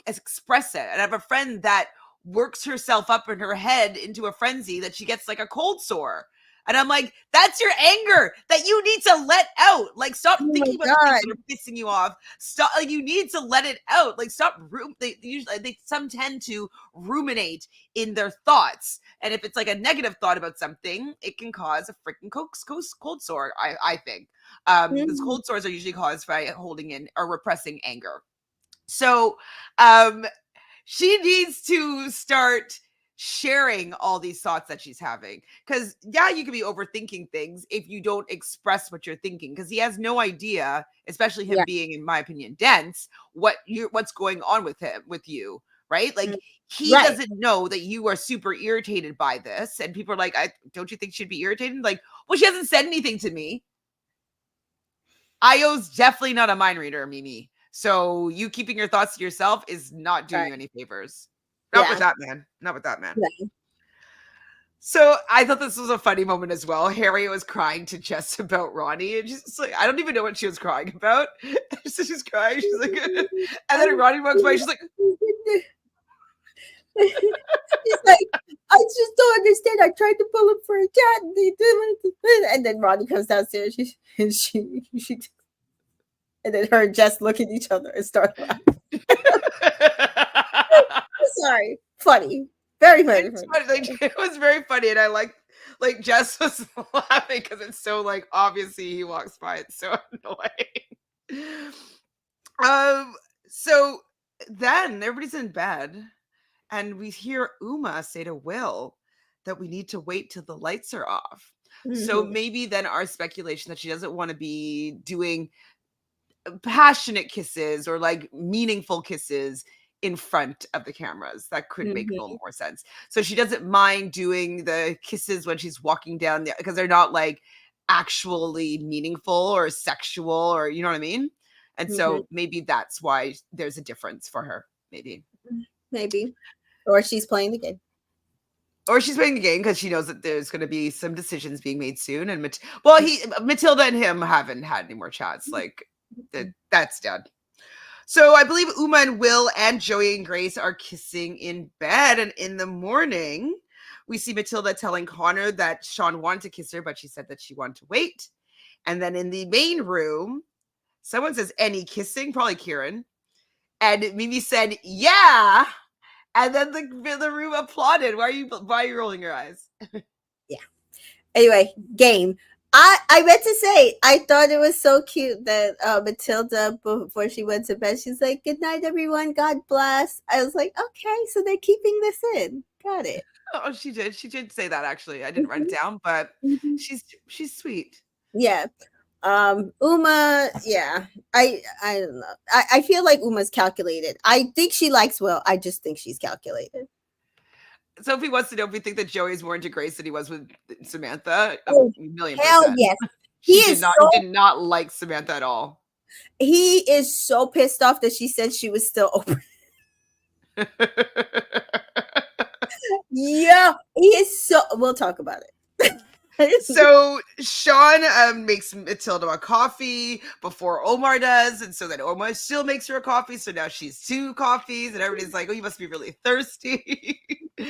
express it. And I have a friend that works herself up in her head into a frenzy that she gets like a cold sore. And I'm like, that's your anger that you need to let out. Like, stop Oh my thinking about the things God. that are pissing you off. Stop. Like, you need to let it out. Like, stop. Some tend to ruminate in their thoughts. And if it's like a negative thought about something, it can cause a freaking cold sore, I think. Because Mhm. cold sores are usually caused by holding in or repressing anger. So, um, she needs to start sharing all these thoughts that she's having, because yeah, you can be overthinking things if you don't express what you're thinking, because he has no idea, especially him Yeah. being, in my opinion, dense, what's going on with you, right? Like, Mm. he Right. doesn't know that you are super irritated by this, and people are like, don't you think she'd be irritated? Like, well, she hasn't said anything to me. Io's definitely not a mind reader, Mimi. So you keeping your thoughts to yourself is not doing you Right. any favors. Not with Yeah. that man. Not with that man. Yeah. So I thought this was a funny moment as well. Harriet was crying to Jess about Ronnie, and she's just like, I don't even know what she was crying about. So she's crying. She's like, and then Ronnie walks by. She's like, She's like, I just don't understand. I tried to pull him for a cat, and he didn't. And then Ronnie comes downstairs. She, and then her and Jess look at each other and start laughing. Sorry, funny, very funny. it's funny. Like, it was very funny, and I like Jess was laughing because it's so like obviously he walks by. It's so annoying. Um. So then everybody's in bed, and we hear Uma say to Will that we need to wait till the lights are off. So Mhm. maybe then our speculation that she doesn't want to be doing passionate kisses or like meaningful kisses in front of the cameras. That could make a little Mhm. more sense. So she doesn't mind doing the kisses when she's walking down the, because they're not like actually meaningful or sexual, or you know what I mean? And Mhm. so maybe that's why there's a difference for her. Maybe. Maybe, or she's playing the game. Or she's playing the game because she knows that there's going to be some decisions being made soon. And Matilda and him haven't had any more chats. Like, that's done. So I believe Uma and Will and Joey and Grace are kissing in bed. And in the morning, we see Matilda telling Connor that Sean wanted to kiss her, but she said that she wanted to wait. And then in the main room, someone says, any kissing? Probably Kieran. And Mimi said, yeah. And then the room applauded. Why are you rolling your eyes? Yeah. Anyway, game. I meant to say I thought it was so cute that Matilda, before she went to bed, she's like, "Good night, everyone. God bless." I was like, "Okay, so they're keeping this in. Got it." Oh, she did. She did say that actually. I didn't write it Mhm. down, but Mhm. she's sweet. Yeah. Uma, yeah. I don't know. I feel like Uma's calculated. I think she likes Will. I just think she's calculated. Sophie wants to know if we think that Joey is more into Grace than he was with Samantha. A Oh, million hell percent. yes. He is He so did not like Samantha at all. he is so pissed off that she said she was still open. Yeah, he is so. We'll talk about it. So Sean makes Matilda a coffee before Omar does, and so then Omar still makes her a coffee. So now she's two coffees, and everybody's like, "Oh, you must be really thirsty." um,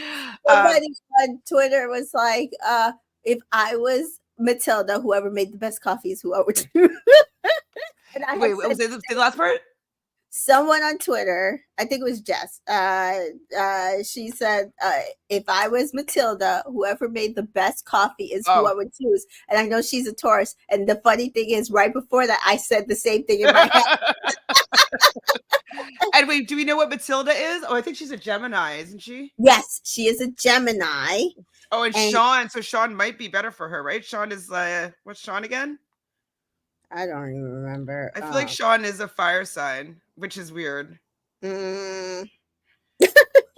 Somebody on Twitter was like, if I was Matilda, whoever made the best coffee is who I would do. And I had wait, said, was it the last part? someone on Twitter, I think it was Jess, she said, if I was Matilda, whoever made the best coffee is who I Oh. would choose. And I know she's a Taurus. And the funny thing is, right before that, I said the same thing in my head. And wait, do we know what Matilda is? Oh, I think she's a Gemini, isn't she? Yes, she is a Gemini. Oh, and And Sean. So Sean might be better for her, right? Sean is what's Sean again? I don't even remember. I feel like Sean is a fire sign, which is weird. Mm, she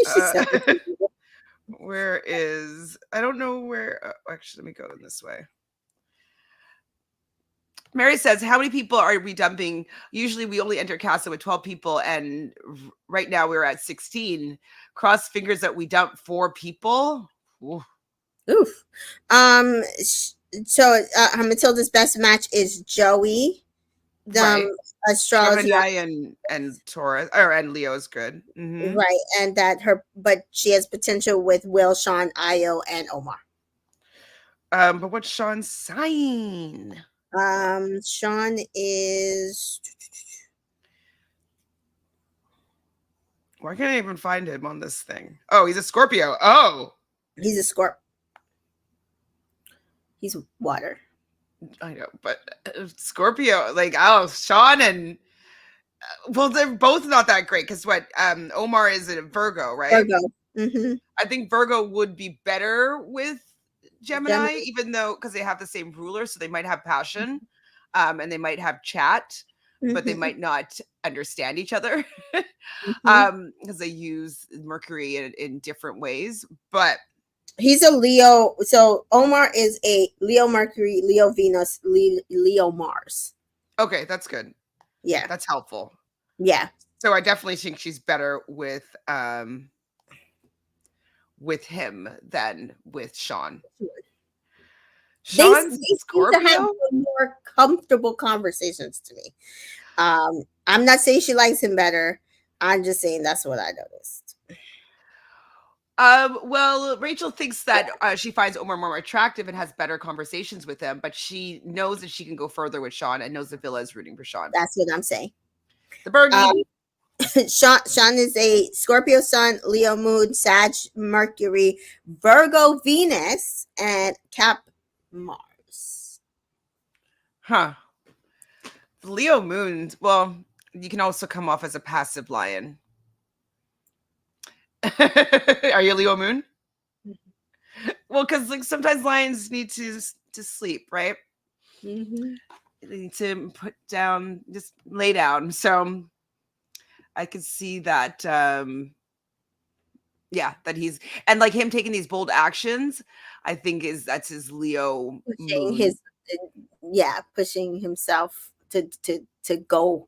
Uh, said, where is, I don't know where. Actually, let me go in this way. Mary says, how many people are we dumping? Usually we only enter Casa with 12 people, and right now we're at 16. Cross fingers that we dump 4 people. Ooh. oof. So Matilda's best match is Joey. Right. Astrology, Gemini and Taurus, or and Leo is good. Mm-hmm. right? But she has potential with Will, Sean, Io, and Omar. But what's Sean's sign? Sean is Why can't I even find him on this thing? Oh, he's a Scorpio. Oh, he's a Scorp. He's water. I know, but Scorpio, like, oh, Sean and well, they're both not that great because what Omar is a Virgo, right? Virgo. Mm-hmm. I think Virgo would be better with Gemini, Gemini. even though because they have the same ruler, so they might have passion, and they might have chat, but they Mm-hmm. might not understand each other, Mm-hmm. because they use Mercury in different ways. But He's a Leo. So Omar is a Leo Mercury, Leo Venus, Leo Mars. okay, that's good. Yeah. That's helpful. Yeah. So I definitely think she's better with him than with Sean. They Sean's seem to have Scorpio? more comfortable conversations to me. I'm not saying she likes him better. I'm just saying that's what I noticed. Well, Rachel thinks that she finds Omar more attractive and has better conversations with him, but she knows that she can go further with Sean and knows the villa is rooting for Sean. That's what I'm saying. The Bergie. Sean is a Scorpio Sun, Leo Moon, Sag Mercury, Virgo Venus, and Cap Mars. Huh. Leo Moon. Well, you can also come off as a passive lion. Are you Leo Moon? Well, because like sometimes lions need to sleep, right? Mm-hmm. They need to put down, just lay down. So I could see that. Yeah, that he's and like him taking these bold actions. I think that's his Leo Pushing moon. pushing himself to go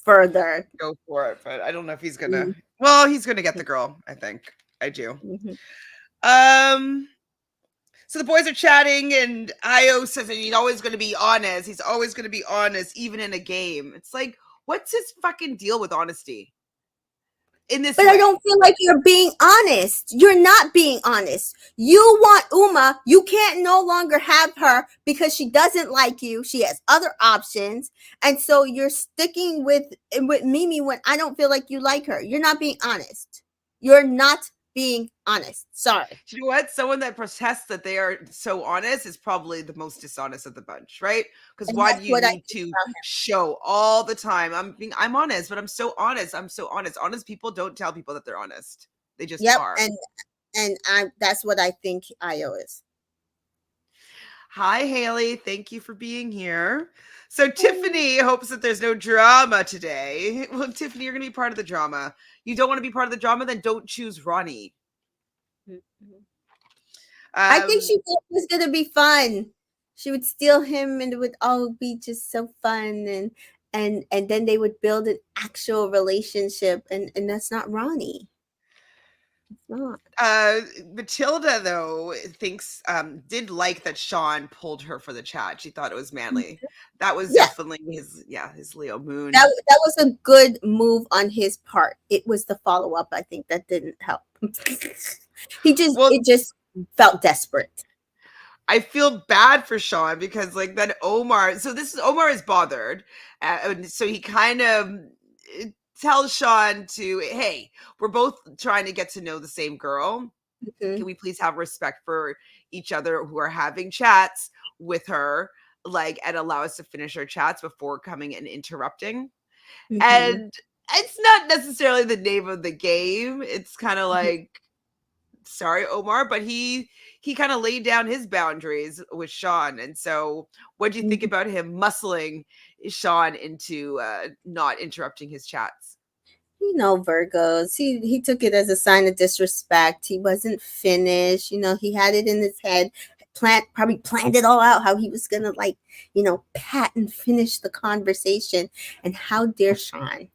further. Go for it, but I don't know if he's gonna. Mm-hmm. Well, he's gonna get the girl. I think I do. Mm-hmm. So the boys are chatting, and Io says that he's always going to be honest. He's always going to be honest, even in a game. It's like, what's his fucking deal with honesty? In this But way? I don't feel like you're being honest. You're not being honest. You want Uma. You can't no longer have her because she doesn't like you. She has other options. And so you're sticking with Mimi when I don't feel like you like her. You're not being honest. You're not being honest. Sorry. You know what? Someone that protests that they are so honest is probably the most dishonest of the bunch, right? Because And why that's do you what I need think to about him. show all the time? I'm honest, but I'm so honest. I'm so honest. Honest people don't tell people that they're honest. They just Yep. are. And that's what I think Io is. Hi, Haley. Thank you for being here. So Tiffany hopes that there's no drama today. Well, Tiffany, you're going to be part of the drama. You don't want to be part of the drama, then don't choose Ronnie. I think she thought it was gonna be fun. She would steal him, and it would all be just so fun, and then they would build an actual relationship, and that's not Ronnie. It's not. Matilda though thinks did like that Sean pulled her for the chat. She thought it was manly. That was Yeah. definitely his Leo moon. That was a good move on his part. It was the follow up, I think, that didn't help. It just felt desperate. I feel bad for Sean because like then Omar. So Omar is bothered, so he kind of tells Sean to, hey, we're both trying to get to know the same girl. Mm-hmm. Can we please have respect for each other who are having chats with her, like, and allow us to finish our chats before coming and interrupting? Mm-hmm. And it's not necessarily the name of the game. It's kind of like, sorry, Omar, but he kind of laid down his boundaries with Sean. And so what do you think about him muscling Sean into not interrupting his chats? You know, Virgos, he took it as a sign of disrespect. He wasn't finished. You know, he had it in his head, probably planned it all out, how he was gonna, like, you know, pat and finish the conversation. And how dare Sean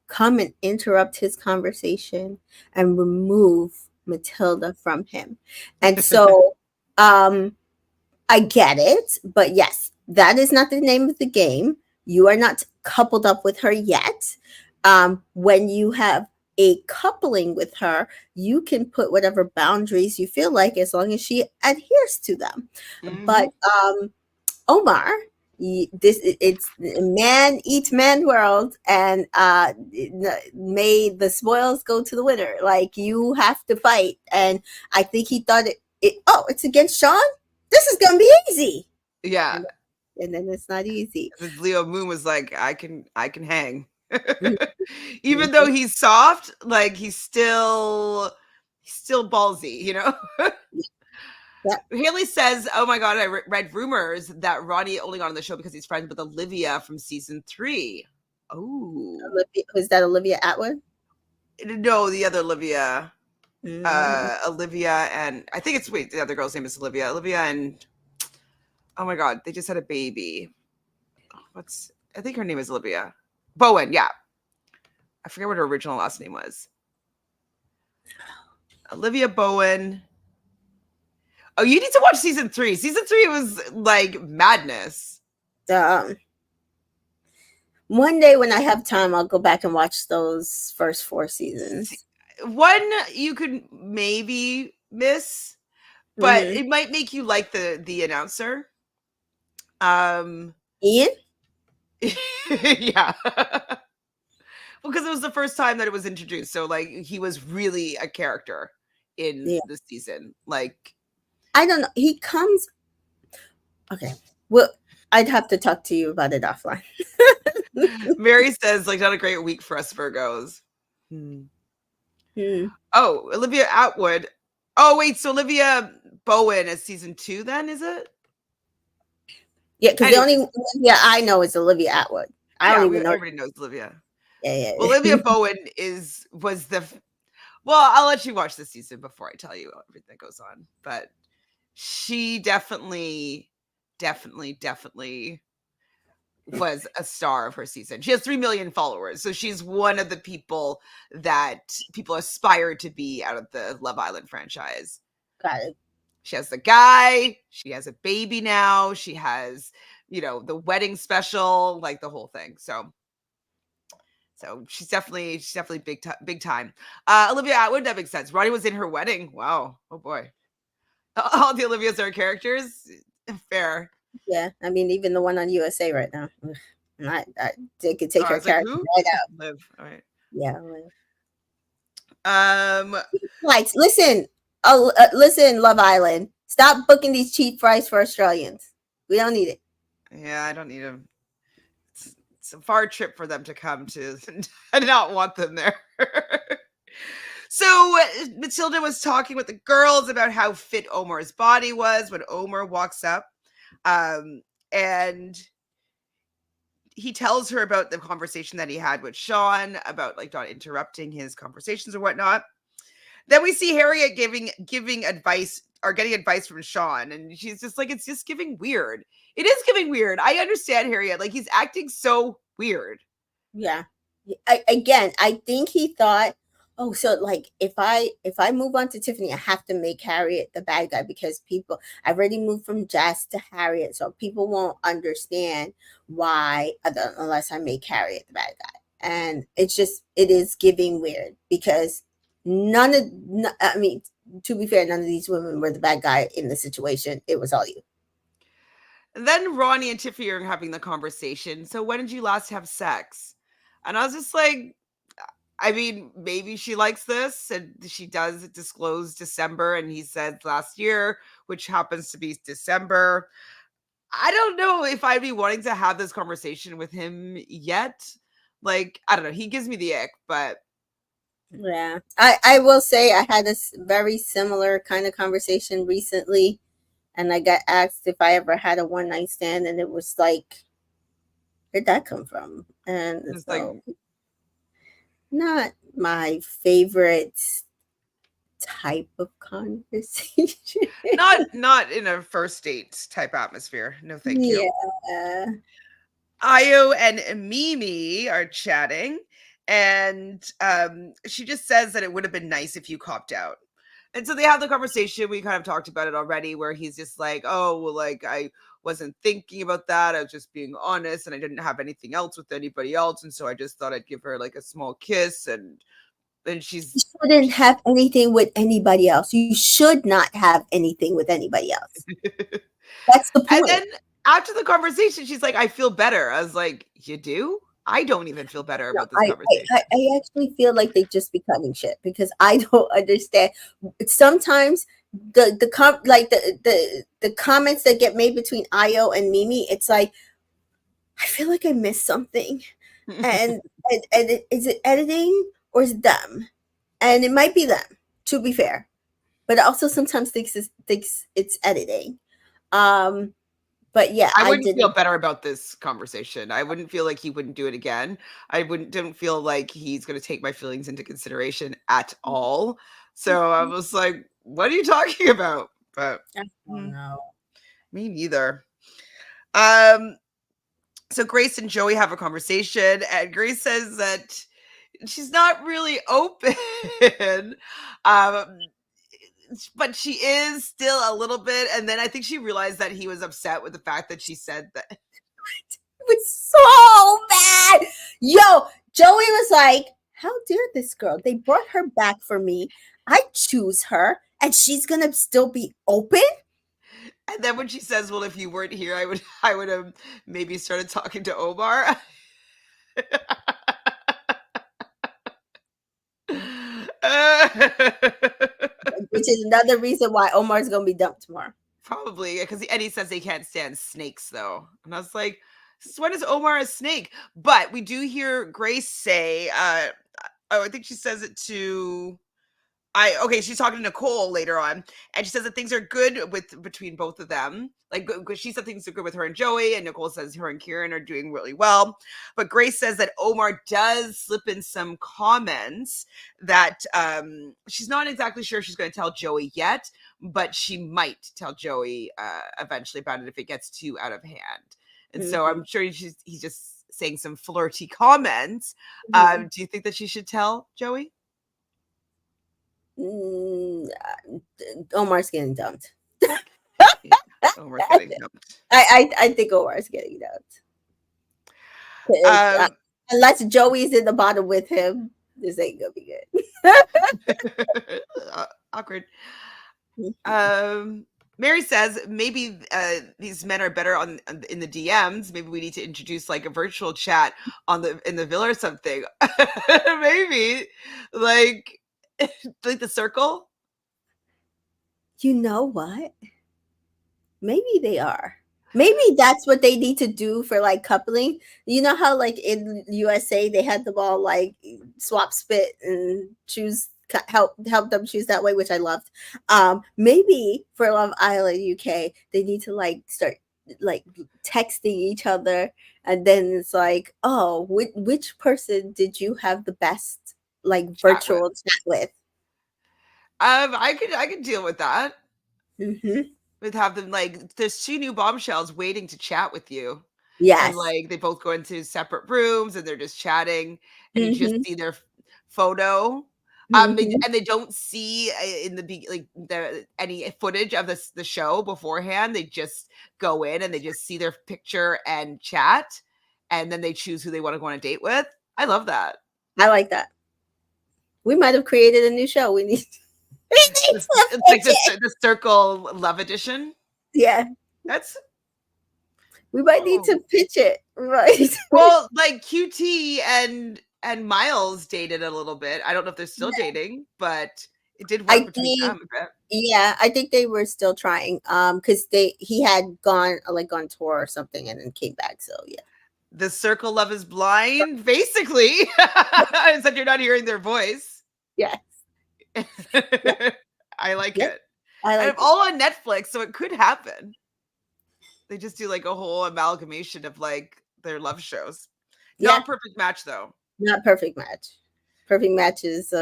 come and interrupt his conversation and remove Matilda from him. And so I get it, but yes, that is not the name of the game. You are not coupled up with her yet. When you have a coupling with her, you can put whatever boundaries you feel like as long as she adheres to them. Mm-hmm. But Omar, it's man eats man world, and may the spoils go to the winner. Like, you have to fight, and I think he thought it's against Sean. This is gonna be easy, Yeah. and, and then it's not easy. This Leo Moon was like, I can hang. Mhm, Even though mhm. he's soft, like he's still ballsy, you know? Yeah, Haley says, "Oh my god, I read rumors that Ronnie only got on the show because he's friends with Olivia from season 3." Oh. Was that Olivia Atwood? No, the other Olivia. Mm, Olivia and I think it's wait, the other girl's name is Olivia. Olivia and oh my god, they just had a baby. What's I think her name is Olivia. Bowen, yeah. I forget what her original last name was. Olivia Bowen. Oh, you need to watch season 3. Season 3 was like madness. um, one day when I have time, I'll go back and watch those first 4 seasons. One you could maybe miss, but Hmm. it might make you like the announcer. Um Ian? yeah. Well, because it was the first time that it was introduced, so like he was really a character in Yeah. the season. Like I don't know. He comes. Okay. Well, I'd have to talk to you about it offline. Mary says, like not a great week for us Virgos. Hmm. Hmm. Oh, Olivia Atwood. Oh wait, so Olivia Bowen is season 2 then, is it? Yeah, because the only Anyways, Olivia I know is Olivia Atwood. I don't yeah, even know. everybody knows Olivia. Yeah, Well, yeah. Olivia Bowen was the well, I'll let you watch the season before I tell you everything that goes on. But she definitely was a star of her season. She has 3 million followers. So she's one of the people that people aspire to be out of the Love Island franchise. Got it. She has the guy, she has a baby now, she has, the wedding special, like the whole thing. So she's definitely big time. Olivia Atwood, that makes sense. Ronnie was in her wedding. Wow. Oh boy. All the Olivias are characters. Fair. Yeah, I mean, even the one on USA right now. Ugh, they could take I her was like, character who? right out. Live. All right. Yeah. Well, Um, flights. Listen, listen, Love Island. Stop booking these cheap flights for Australians. We don't need it. yeah, I don't need them. It's a far trip for them to come to. I did not want them there. So Matilda was talking with the girls about how fit Omar's body was when Omar walks up. Um, and he tells her about the conversation that he had with Sean about like not interrupting his conversations or whatnot. Then we see Harriet giving advice or getting advice from Sean, and she's just like, it's just giving weird. It is giving weird. I understand Harriet. Like he's acting so weird. Yeah. Again, I think he thought, oh, so like if I move on to Tiffany, I have to make Harriet the bad guy because people I've already moved from Jess to Harriet, so people won't understand why unless I make Harriet the bad guy. And it is giving weird because I mean, to be fair, none of these women were the bad guy in the situation. It was all you. And then Ronnie and Tiffany are having the conversation. So when did you last have sex? And I was just like, I mean, maybe she likes this, and she does disclose December, and he said last year, which happens to be December. I don't know if I'd be wanting to have this conversation with him yet. Like, I don't know. He gives me the ick, but Yeah. I will say I had a very similar kind of conversation recently, and I got asked if I ever had a one night stand, and it was like, where'd that come from? And it's like so, not my favorite type of conversation. not in a first date type atmosphere. No, thank you. Yeah. Io and Mimi are chatting, and she just says that it would have been nice if you copped out. And so they have the conversation. We kind of talked about it already, where he's just like, "Oh, well, like I wasn't thinking about that. I was just being honest, and I didn't have anything else with anybody else, and so I just thought I'd give her like a small kiss." And And You she's shouldn't have anything with anybody else. You should not have anything with anybody else. That's the and point. then after the conversation, she's like, I feel better. I was like, you do? I don't even feel better No, about this conversation. I actually feel like they just be cutting shit because I don't understand. Sometimes the comments that get made between Io and Mimi, it's like I feel like I missed something, and is it editing or is it them? And it might be them, to be fair, but I also sometimes thinks it's editing. Um, but yeah, I I wouldn't feel didn't. better about this conversation. I wouldn't feel like he wouldn't do it again. I wouldn't didn't feel like he's going to take my feelings into consideration at all. So I was like, "What are you talking about?" But I don't mm, know. me neither. Um, so Grace and Joey have a conversation, and Grace says that she's not really open. um, but she is still a little bit. And then I think she realized that he was upset with the fact that she said that. It was so bad. Yo, Joey was like, how dare this girl? They brought her back for me. I choose her, and she's gonna still be open? And then when she says, "Well, if you weren't here, I would have maybe started talking to Omar." Which is another reason why Omar's gonna be dumped tomorrow. Probably because Eddie says he can't stand snakes, though, and I was like, "Since when is Omar a snake?" But we do hear Grace say, "Oh, I think she says it to." She's talking to Nicole later on, and she says that things are good with between both of them. Like she said things are good with her and Joey, and Nicole says her and Kieran are doing really well. But Grace says that Omar does slip in some comments that she's not exactly sure she's going to tell Joey yet, but she might tell Joey eventually about it if it gets too out of hand. And so Mm-hmm. I'm sure he's just saying some flirty comments. Mm-hmm. Do you think that she should tell Joey? Mm, Omar's getting dumped. Yeah. Oh, we're getting dumped. I think Omar's getting dumped. 'Cause, Um, unless Joey's in the bottom with him, this ain't gonna be good. awkward. Mhm. Mary says maybe these men are better in the DMs. Maybe we need to introduce like a virtual chat on the in the villa or something. Maybe like like the circle. You know what? Maybe they are. Maybe that's what they need to do for like coupling. You know how like in USA they had them all like swap spit and choose help them choose that way, which I loved. Maybe for Love Island UK they need to like start like texting each other, and then it's like, oh, which person did you have the best like Chat with. virtual chat with? I could deal with that. Hmm. With have them like there's two new bombshells waiting to chat with you. And Yes. like they both go into separate rooms and they're just chatting and you just Hmm. see their photo. Hmm. And they don't see in the like the any footage of the show beforehand. They just go in and they just see their picture and chat, and then they choose who they want to go on a date with. I love that. I like that. We might have created a new show. We need we need to It's like pitch this it. the circle love edition. Yeah, That's we might need oh to pitch it. Right. well, like QT and Miles dated a little bit. I don't know if they're still dating, but it did work I between think them a bit. yeah, I think they were still trying. Because he had gone like on tour or something and then came back. So yeah. The circle love is blind, basically. Except you're not hearing their voice. Yeah. Yeah. I like Yep. it. I And like it's it. all on Netflix, so it could happen. They just do like a whole amalgamation of like their love shows. Yeah. Not perfect match though. Not perfect match. Perfect match is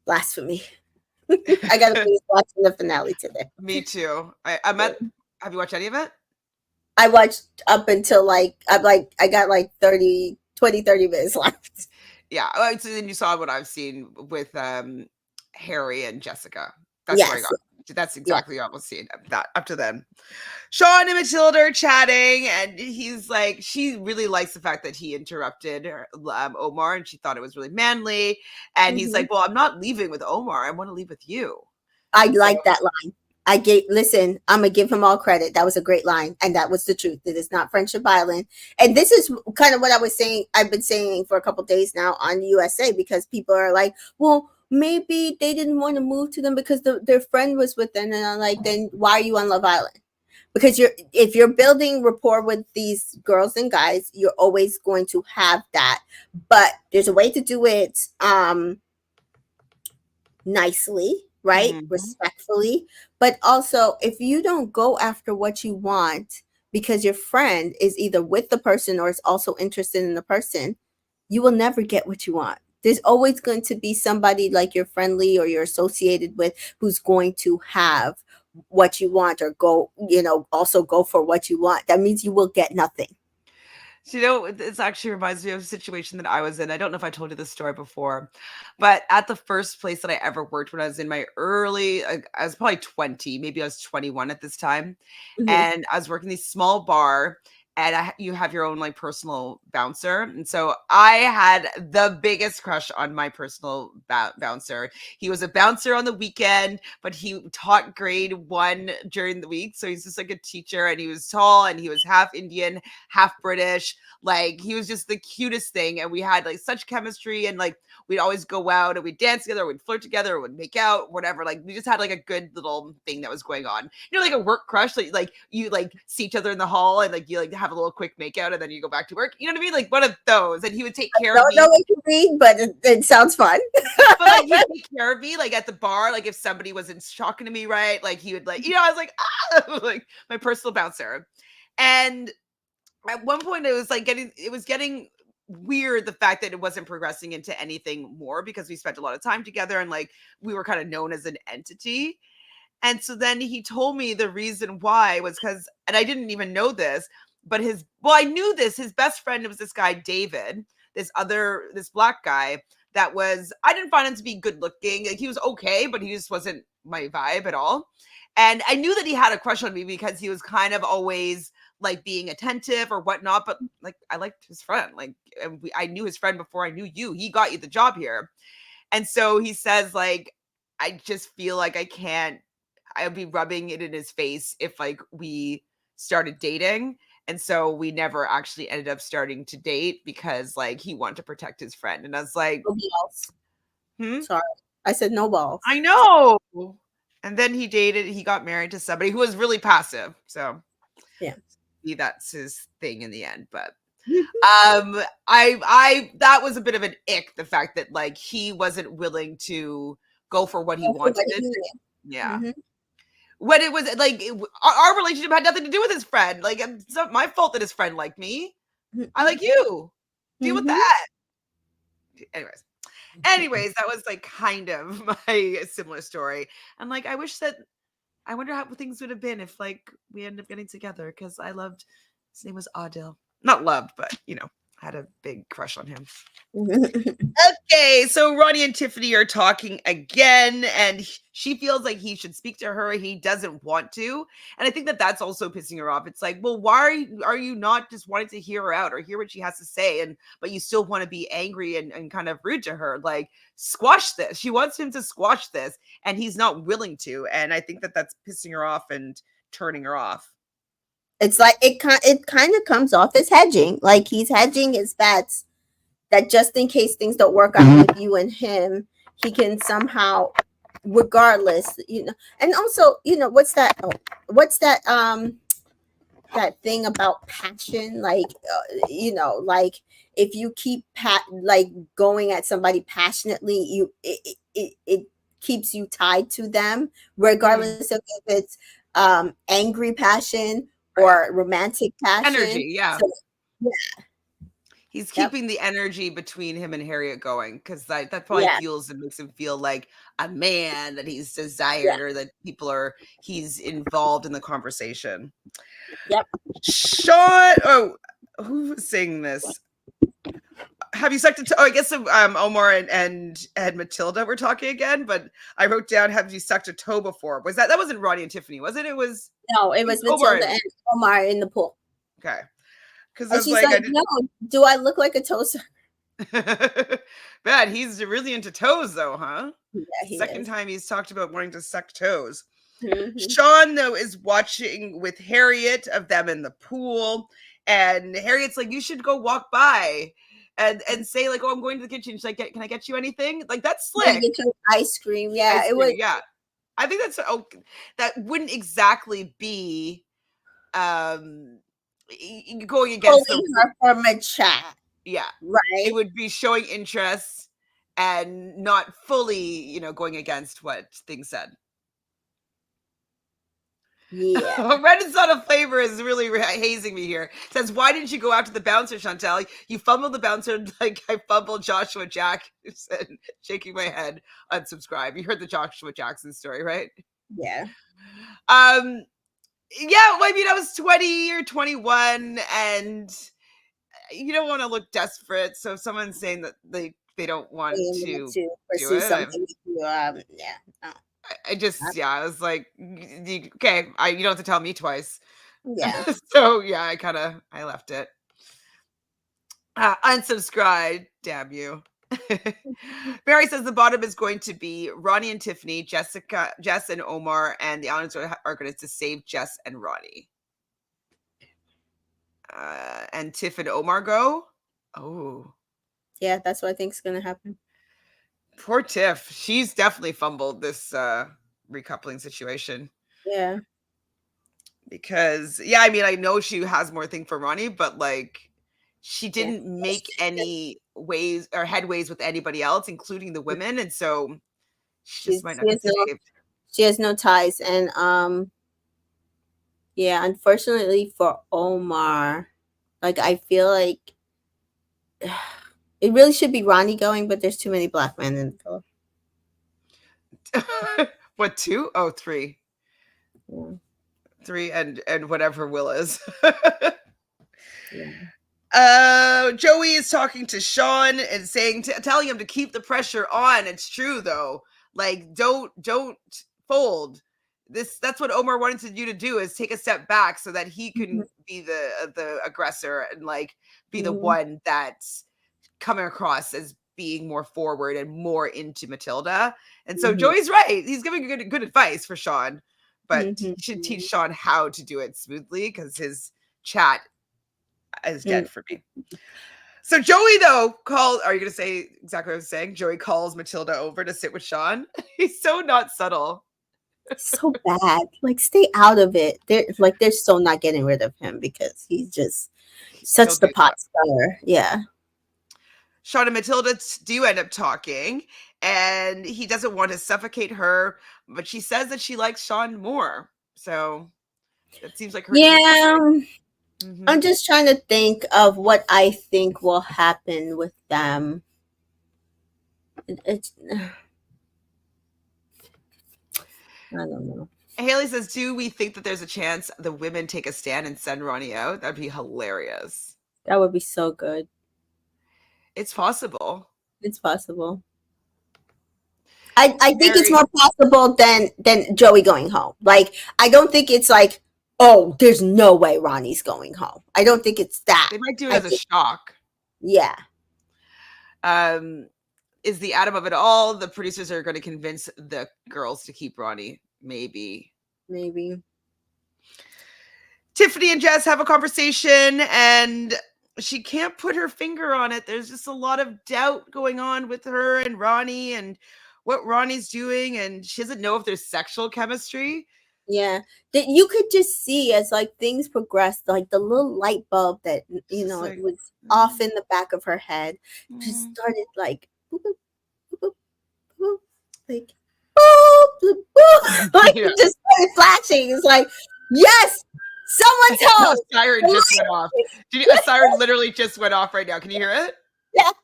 blasphemy. I gotta finish watching the finale today. Me too. I'm at have you watched any of it? I watched up until I got like 30 minutes left. Yeah. So then you saw what I've seen with Harry and Jessica. That's where I Yes. got. That's Yeah. exactly what we'll see that up to then. Sean and Matilda are chatting, and he's like, she really likes the fact that he interrupted her, Omar, and she thought it was really manly. And he's Hmm. like, well, I'm not leaving with Omar. I want to leave with you. I So like that line. Listen, I'm gonna give him all credit. That was a great line, and that was the truth. It is not Friendship Island, and this is kind of what I was saying. I've been saying for a couple of days now on USA, because people are like, "Well, maybe they didn't want to move to them because their friend was with them," and I'm like, "Then why are you on Love Island?" Because if you're building rapport with these girls and guys, you're always going to have that. But there's a way to do it. Nicely, right? mhm. Respectfully. But also, if you don't go after what you want because your friend is either with the person or is also interested in the person, you will never get what you want. There's always going to be somebody like you're friendly or you're associated with who's going to have what you want, or also go for what you want. That means you will get nothing. This actually reminds me of a situation that I was in. I don't know if I told you this story before, but at the first place that I ever worked when I was in my early, I was probably 20, maybe I was 21 at this time. Mhm. And I was working this small bar, and you have your own like personal bouncer. And so I had the biggest crush on my personal bouncer. He was a bouncer on the weekend, but he taught grade one during the week. So he's just like a teacher, and he was tall, and he was half Indian, half British. Like, he was just the cutest thing, and we had like such chemistry, and like we'd always go out and we'd dance together, or we'd flirt together, or we'd make out, whatever. Like, we just had like a good little thing that was going on. Like a work crush, like you like see each other in the hall, and like you like have a little quick make out, and then you go back to work. You know what I mean? Like one of those. And he would take care of Don't know me. what you mean, but it sounds fun. But like he'd take care of me, like at the bar, like if somebody wasn't talking to me right, like he would like, I was like, like my personal bouncer. And at one point it was getting weird, the fact that it wasn't progressing into anything more, because we spent a lot of time together, and like we were kind of known as an entity. And so then he told me the reason why was because, and I didn't even know this, but I knew this, his best friend was this guy, David, this black guy I didn't find him to be good looking. Like, he was okay, but he just wasn't my vibe at all. And I knew that he had a crush on me because he was kind of always like being attentive or whatnot. But like, I liked his friend. Like, I knew his friend before I knew you. He got you the job here. And so he says, like, I just feel like I'd be rubbing it in his face if like we started dating. And so we never actually ended up starting to date because like he wanted to protect his friend. And I was like, No balls. hmm, Sorry. I said no I balls. know. And then he got married to somebody who was really passive. So Yeah. that's his thing in the end. But Mhm. I that was a bit of an ick, the fact that like he wasn't willing to go for what he That's what wanted. he Yeah. needed. When it was like our relationship had nothing to do with his friend. Like, it's not my fault that his friend liked me. I Mhm. like you. Deal with Mhm. that. Anyways. Anyways, that was like kind of my similar story. And like, I wonder how things would have been if like we ended up getting together, because I loved, his name was Adil. Not loved, but had a big crush on him. Mhm. Okay, so Ronnie and Tiffany are talking again, and she feels like he should speak to her. He doesn't want to, and I think that that's also pissing her off. It's like, well, why are you not just wanting to hear her out or hear what she has to say, and but you still want to be angry and kind of rude to her? Like, squash this. She wants him to squash this, and he's not willing to, and I think that that's pissing her off and turning her off. It's like it kind of comes off as hedging. Like he's hedging his bets, that just in case things don't work out with you and him, he can somehow, regardless, And also, what's that thing about passion, like, like if you keep like going at somebody passionately, it keeps you tied to them, Mm, regardless of if it's angry passion right. or romantic passion. Energy, yeah. So yeah. He's Yep. keeping the energy between him and Harriet going, because that probably Yeah. fuels and makes him feel like a man, that he's Yeah. desired, or that he's involved in the conversation. Yep. Sean, oh, who was saying this? Have you sucked a toe? Oh, I guess Omar and Matilda were talking again, but I wrote down, have you sucked a toe before? That wasn't Ronnie and Tiffany, was it? No, it It was was Omar. Matilda and Omar in the pool. Okay. Because I And was she's like, like, no, do I look like a toaster? Bad. He's really into toes, though, huh? Yeah, he Second is. time he's talked about wanting to suck toes. Mm-hmm. Sean, though, is watching with Harriet of them in the pool. And Harriet's like, you should go walk by and say, like, oh, I'm going to the kitchen. She's like, can I get you anything? Like, that's Can I slick. get you ice cream? Yeah, Ice it cream, was yeah. I think that wouldn't exactly be um going against pulling the her from a chat, yeah. It right? would be showing interest and not fully, going against what things said. Yeah. Reddit's not a flavor is really hazing me here. It says, why didn't you go after the bouncer, Chantele? You fumbled the bouncer like I fumbled Joshua Jack. Said, shaking my head, unsubscribe. You heard the Joshua Jackson story, right? Yeah. Yeah, well, I mean, I was 20 or 21 and you don't want to look desperate. So if someone's saying that they don't want to To do pursue it, something with you, yeah. No. I just, I was like, okay, you don't have to tell me twice. Yeah. So yeah, I left it. Unsubscribe, damn you. Barry says the bottom is going to be Ronnie and Tiffany, Jess and Omar, and the honors are going to save Jess and Ronnie. And Tiff and Omar go. Oh, Yeah, that's what I think is going to happen. Poor Tiff. She's definitely fumbled this recoupling situation. Yeah. Because, yeah, I mean, I know she has more thing for Ronnie, but like, she didn't make any ways or headways with anybody else, including the women, and so she just might not get saved. She has no ties, and yeah, unfortunately for Omar, like I feel like it really should be Ronnie going, but there's too many black men in the film. What, 2? Oh, 3. Yeah. 3 and whatever Will is. Yeah. Joey is talking to Sean and telling him to keep the pressure on. It's true though. Like, don't fold. That's what Omar wanted you to do, is take a step back so that he can be the aggressor and like be the one that's coming across as being more forward and more into Matilda. And so Joey's right. He's giving good advice for Sean, but he should teach Sean how to do it smoothly because his chat is dead for me. So Joey, though, are you going to say exactly what I was saying? Joey calls Matilda over to sit with Sean. He's so not subtle. So bad. Like, stay out of it. They're still not getting rid of him because he's just such the pot stirrer. Yeah. Sean and Matilda do end up talking, and he doesn't want to suffocate her, but she says that she likes Sean more. So that seems like her. Yeah. I'm just trying to think of what I think will happen with them. It's I don't know. Haley says, do we think that there's a chance the women take a stand and send Ronnie out? That'd be hilarious. That would be so good. It's possible. It's possible. I think it's more possible than Joey going home. Like, I don't think it's like, oh, there's no way Ronnie's going home. I don't think it's that. They might do it as a shock. Yeah. Is the atom of it all? The producers are going to convince the girls to keep Ronnie. Maybe. Tiffany and Jess have a conversation, and she can't put her finger on it. There's just a lot of doubt going on with her and Ronnie and what Ronnie's doing, and she doesn't know if there's sexual chemistry. Yeah, that you could just see as like things progressed, like the little light bulb that like, it was off in the back of her head just started like boop, boop, boop, boop, like boop, boop, boop. Like it just started flashing. It's like, yes, someone's home. A siren just went off. A siren literally just went off right now. Can you hear it? Yes.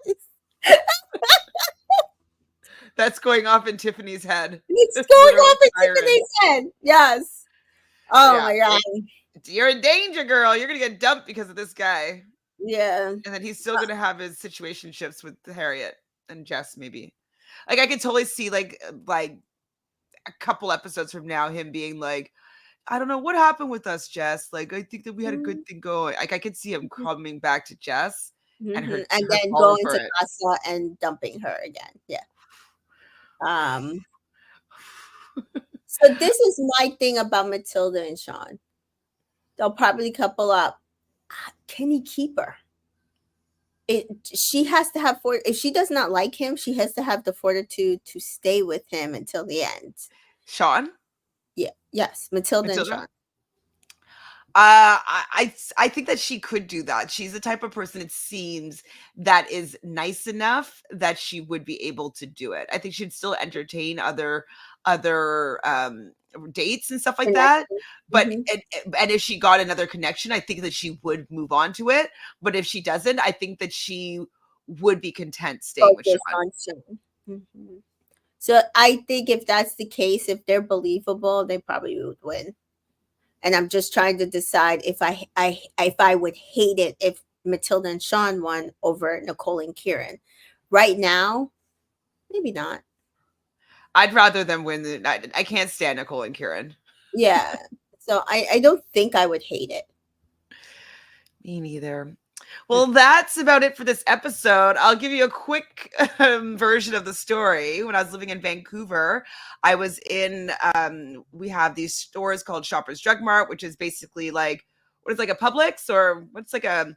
That's going off in Tiffany's head. It's going off in Tiffany's head. Yes. Oh my God. You're in danger, girl. You're gonna get dumped because of this guy. Yeah. And then he's still gonna have his situationships with Harriet and Jess, maybe. Like I could totally see like a couple episodes from now him being like, I don't know what happened with us, Jess. Like I think that we had a good thing going. Like I could see him coming back to Jess and Mm-hmm. her And her then falling going for to it. Casa and dumping her again. Yeah. Um. So this is my thing about Matilda and Sean. They'll probably couple up. Can he keep her? She has to have if she does not like him, she has to have the fortitude to stay with him until the end. Sean? Yeah, yes, Matilda and Matilda? Sean. I think that she could do that. She's the type of person, it seems, that is nice enough that she would be able to do it. I think she'd still entertain other dates and stuff like that. Connection. But Mm-hmm. and if she got another connection, I think that she would move on to it. But if she doesn't, I think that she would be content staying with Focus Sean. on Sean. Mm-hmm. So I think if that's the case, if they're believable, they probably would win. And I'm just trying to decide if I would hate it if Matilda and Sean won over Nicole and Kieran. Right now, maybe not. I'd rather them win than I can't stand Nicole and Kieran. Yeah. So I don't think I would hate it. Me neither. Well, that's about it for this episode. I'll give you a quick version of the story. When I was living in Vancouver, I was in, we have these stores called Shoppers Drug Mart, which is basically like, what is like a Publix or what's like a,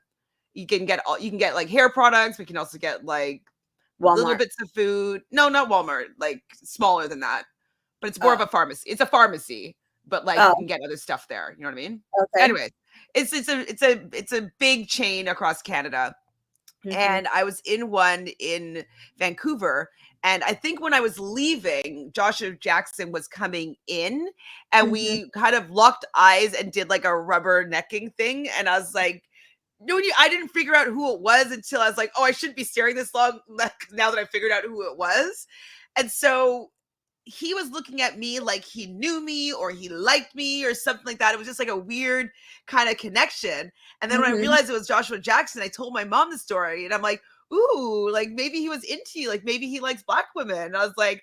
you can get like hair products. We can also get like little Walmart. bits of food. No, not Walmart, like smaller than that, but it's more of Oh, a pharmacy. It's a pharmacy, but like you oh, can get other stuff there. You know what I mean? okay. Anyway, it's a big chain across Canada. Mm-hmm. And I was in one in Vancouver. And I think when I was leaving, Joshua Jackson was coming in and Mm-hmm. we kind of locked eyes and did like a rubber necking thing. And I was like, no, I didn't figure out who it was until I was like, oh, I shouldn't be staring this long now that I figured out who it was. And so he was looking at me like he knew me or he liked me or something like that. It was just like a weird kind of connection. And then when I Mm-hmm. realized it was Joshua Jackson, I told my mom the story and I'm like, ooh, like maybe he was into you. Like maybe he likes Black women. And I was like,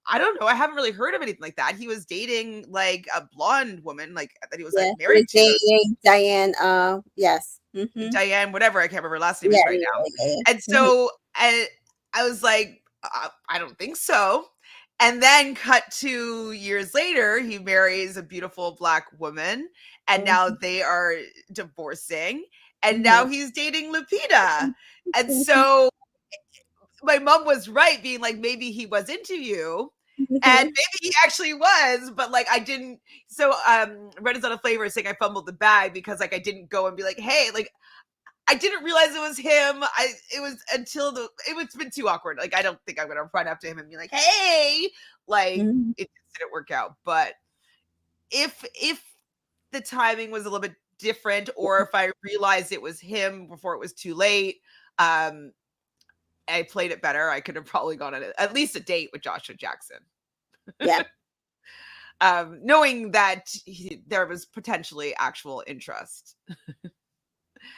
I don't know. I haven't really heard of anything like that. He was dating like a blonde woman, like that he was Yeah. like He was married to. dating Diane. Yes. Mm-hmm. Diane, whatever, I can't remember her last name Yeah, is right yeah, now. yeah, yeah. And Mm-hmm. so I was like, I don't think so. And then cut 2 years later, he marries a beautiful Black woman, and now Mm-hmm. they are divorcing, and Mm-hmm. now he's dating Lupita. And so my mom was right, being like, maybe he was into you. And Mm-hmm. maybe he actually was, but like I didn't. So Red is Out of Flavor is saying I fumbled the bag because like I didn't go and be like, hey, like I didn't realize it was him. It was until it's been too awkward. Like I don't think I'm gonna run up to him and be like, hey, like Mm-hmm. it just didn't work out. But if the timing was a little bit different, or if I realized it was him before it was too late, um, I played it better, I could have probably gone on at least a date with Joshua Jackson. Yeah. Knowing that there was potentially actual interest.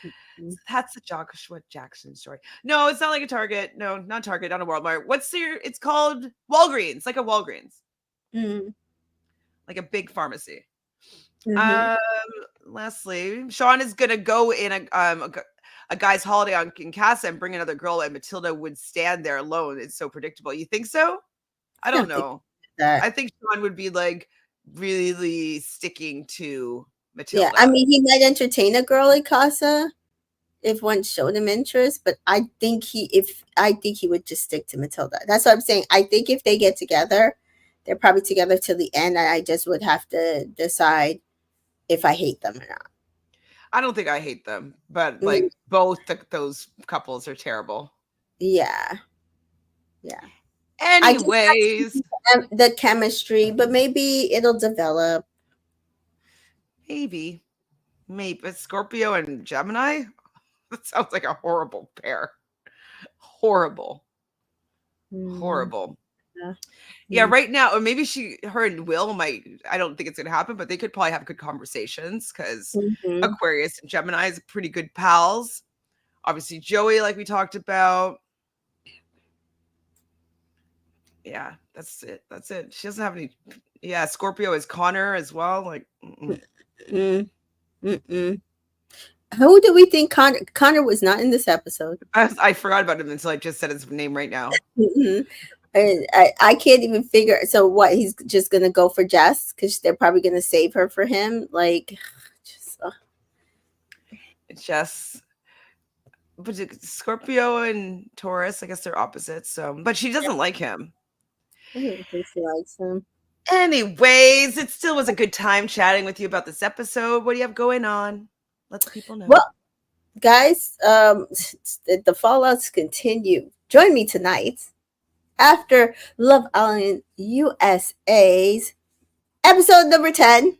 Mm-hmm. That's the Joshua Jackson story. No, it's not like a Target. No, not Target, not a Walmart. It's called Walgreens, like a Walgreens, Mm-hmm. like a big pharmacy. Mm-hmm. Um, Lastly, Sean is gonna go in a guy's holiday in Casa and bring another girl, and Matilda would stand there alone. It's so predictable. You think so? I I don't don't think know. that. I think Sean would be like really sticking to Yeah, I Matilda. mean, he might entertain a girl at Casa if one showed him interest, but I think he would just stick to Matilda. That's what I'm saying. I think if they get together, they're probably together till the end, and I just would have to decide if I hate them or not. I don't think I hate them, but Mm, like both those couples are terrible. yeah, yeah. I just have to see Anyways, the chemistry, but maybe it'll develop. maybe, maybe Scorpio and Gemini. That sounds like a horrible pair. Horrible, Mm, horrible. yeah. Yeah, Mm, right now, or maybe her and Will might. I don't think it's gonna happen, but they could probably have good conversations because mhm, Aquarius and Gemini is pretty good pals. Obviously, Joey, like we talked about. Yeah, that's it. That's it. She doesn't have any. Yeah, Scorpio is Connor as well. Like, Mm, mm-mm. Who do we think Connor was not in this episode? I forgot about him until I just said his name right now. Mm-mm. And I can't even figure. So what? He's just gonna go for Jess because they're probably gonna save her for him. Like, just It's just, but Scorpio and Taurus, I guess they're opposites. So, but she doesn't like him. I don't think she likes him. Anyways, it still was a good time chatting with you about this episode. What do you have going on? Let the people know. Well, guys, the fallouts continue. Join me tonight after Love Island USA's episode number 10.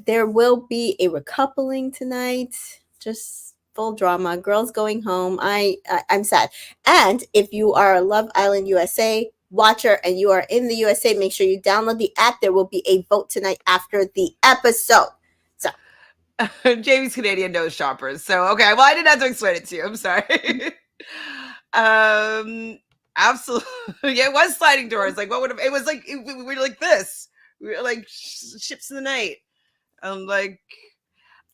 There will be a recoupling tonight. Just full drama. Girls going home. I'm sad. And if you are a Love Island USA watcher and you are in the USA, make sure you download the app. There will be a vote tonight after the episode. So Jamie's Canadian nose shoppers. So okay, well I didn't have to explain it to you. I'm sorry. Absolutely. Yeah, it was sliding doors. Like what would have it was like we were like this. We were like ships in the night. Like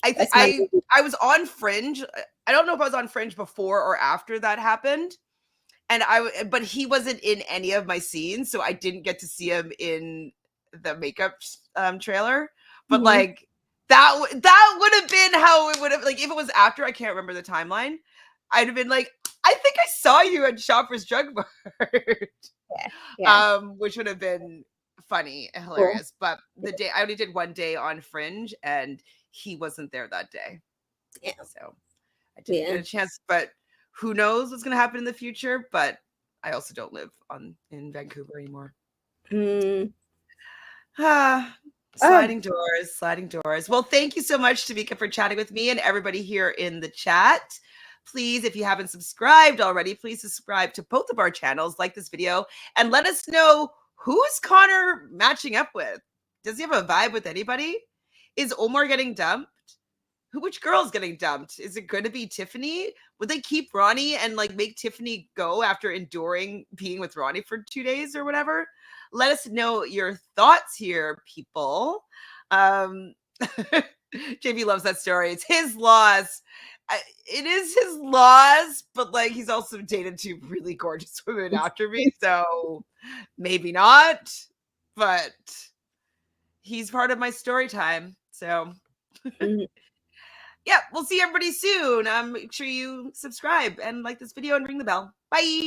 I was on Fringe. I don't know if I was on Fringe before or after that happened. And but he wasn't in any of my scenes, so I didn't get to see him in the makeup trailer. But like that would have been how it would have, like if it was after, I can't remember the timeline. I'd have been like, I think I saw you at Shoppers Drug Mart. yeah. Which would have been funny and hilarious. Cool. But the day I only did one day on Fringe and he wasn't there that day. Yeah. So I didn't get a chance, but who knows what's going to happen in the future, but I also don't live in Vancouver anymore. Sliding doors. Well, thank you so much to Mika for chatting with me and everybody here in the chat. Please, if you haven't subscribed already, please subscribe to both of our channels, like this video, and let us know who's Connor matching up with. Does he have a vibe with anybody? Is Omar getting dumped? Which girl's getting dumped? Is it going to be Tiffany? Would they keep Ronnie and like make Tiffany go after enduring being with Ronnie for 2 days or whatever? Let us know your thoughts here, people. JB loves that story. It's his loss. It is his loss, but like he's also dated 2 really gorgeous women after me, so maybe not. But he's part of my story time, so. Yeah, we'll see everybody soon. Make sure you subscribe and like this video and ring the bell. Bye.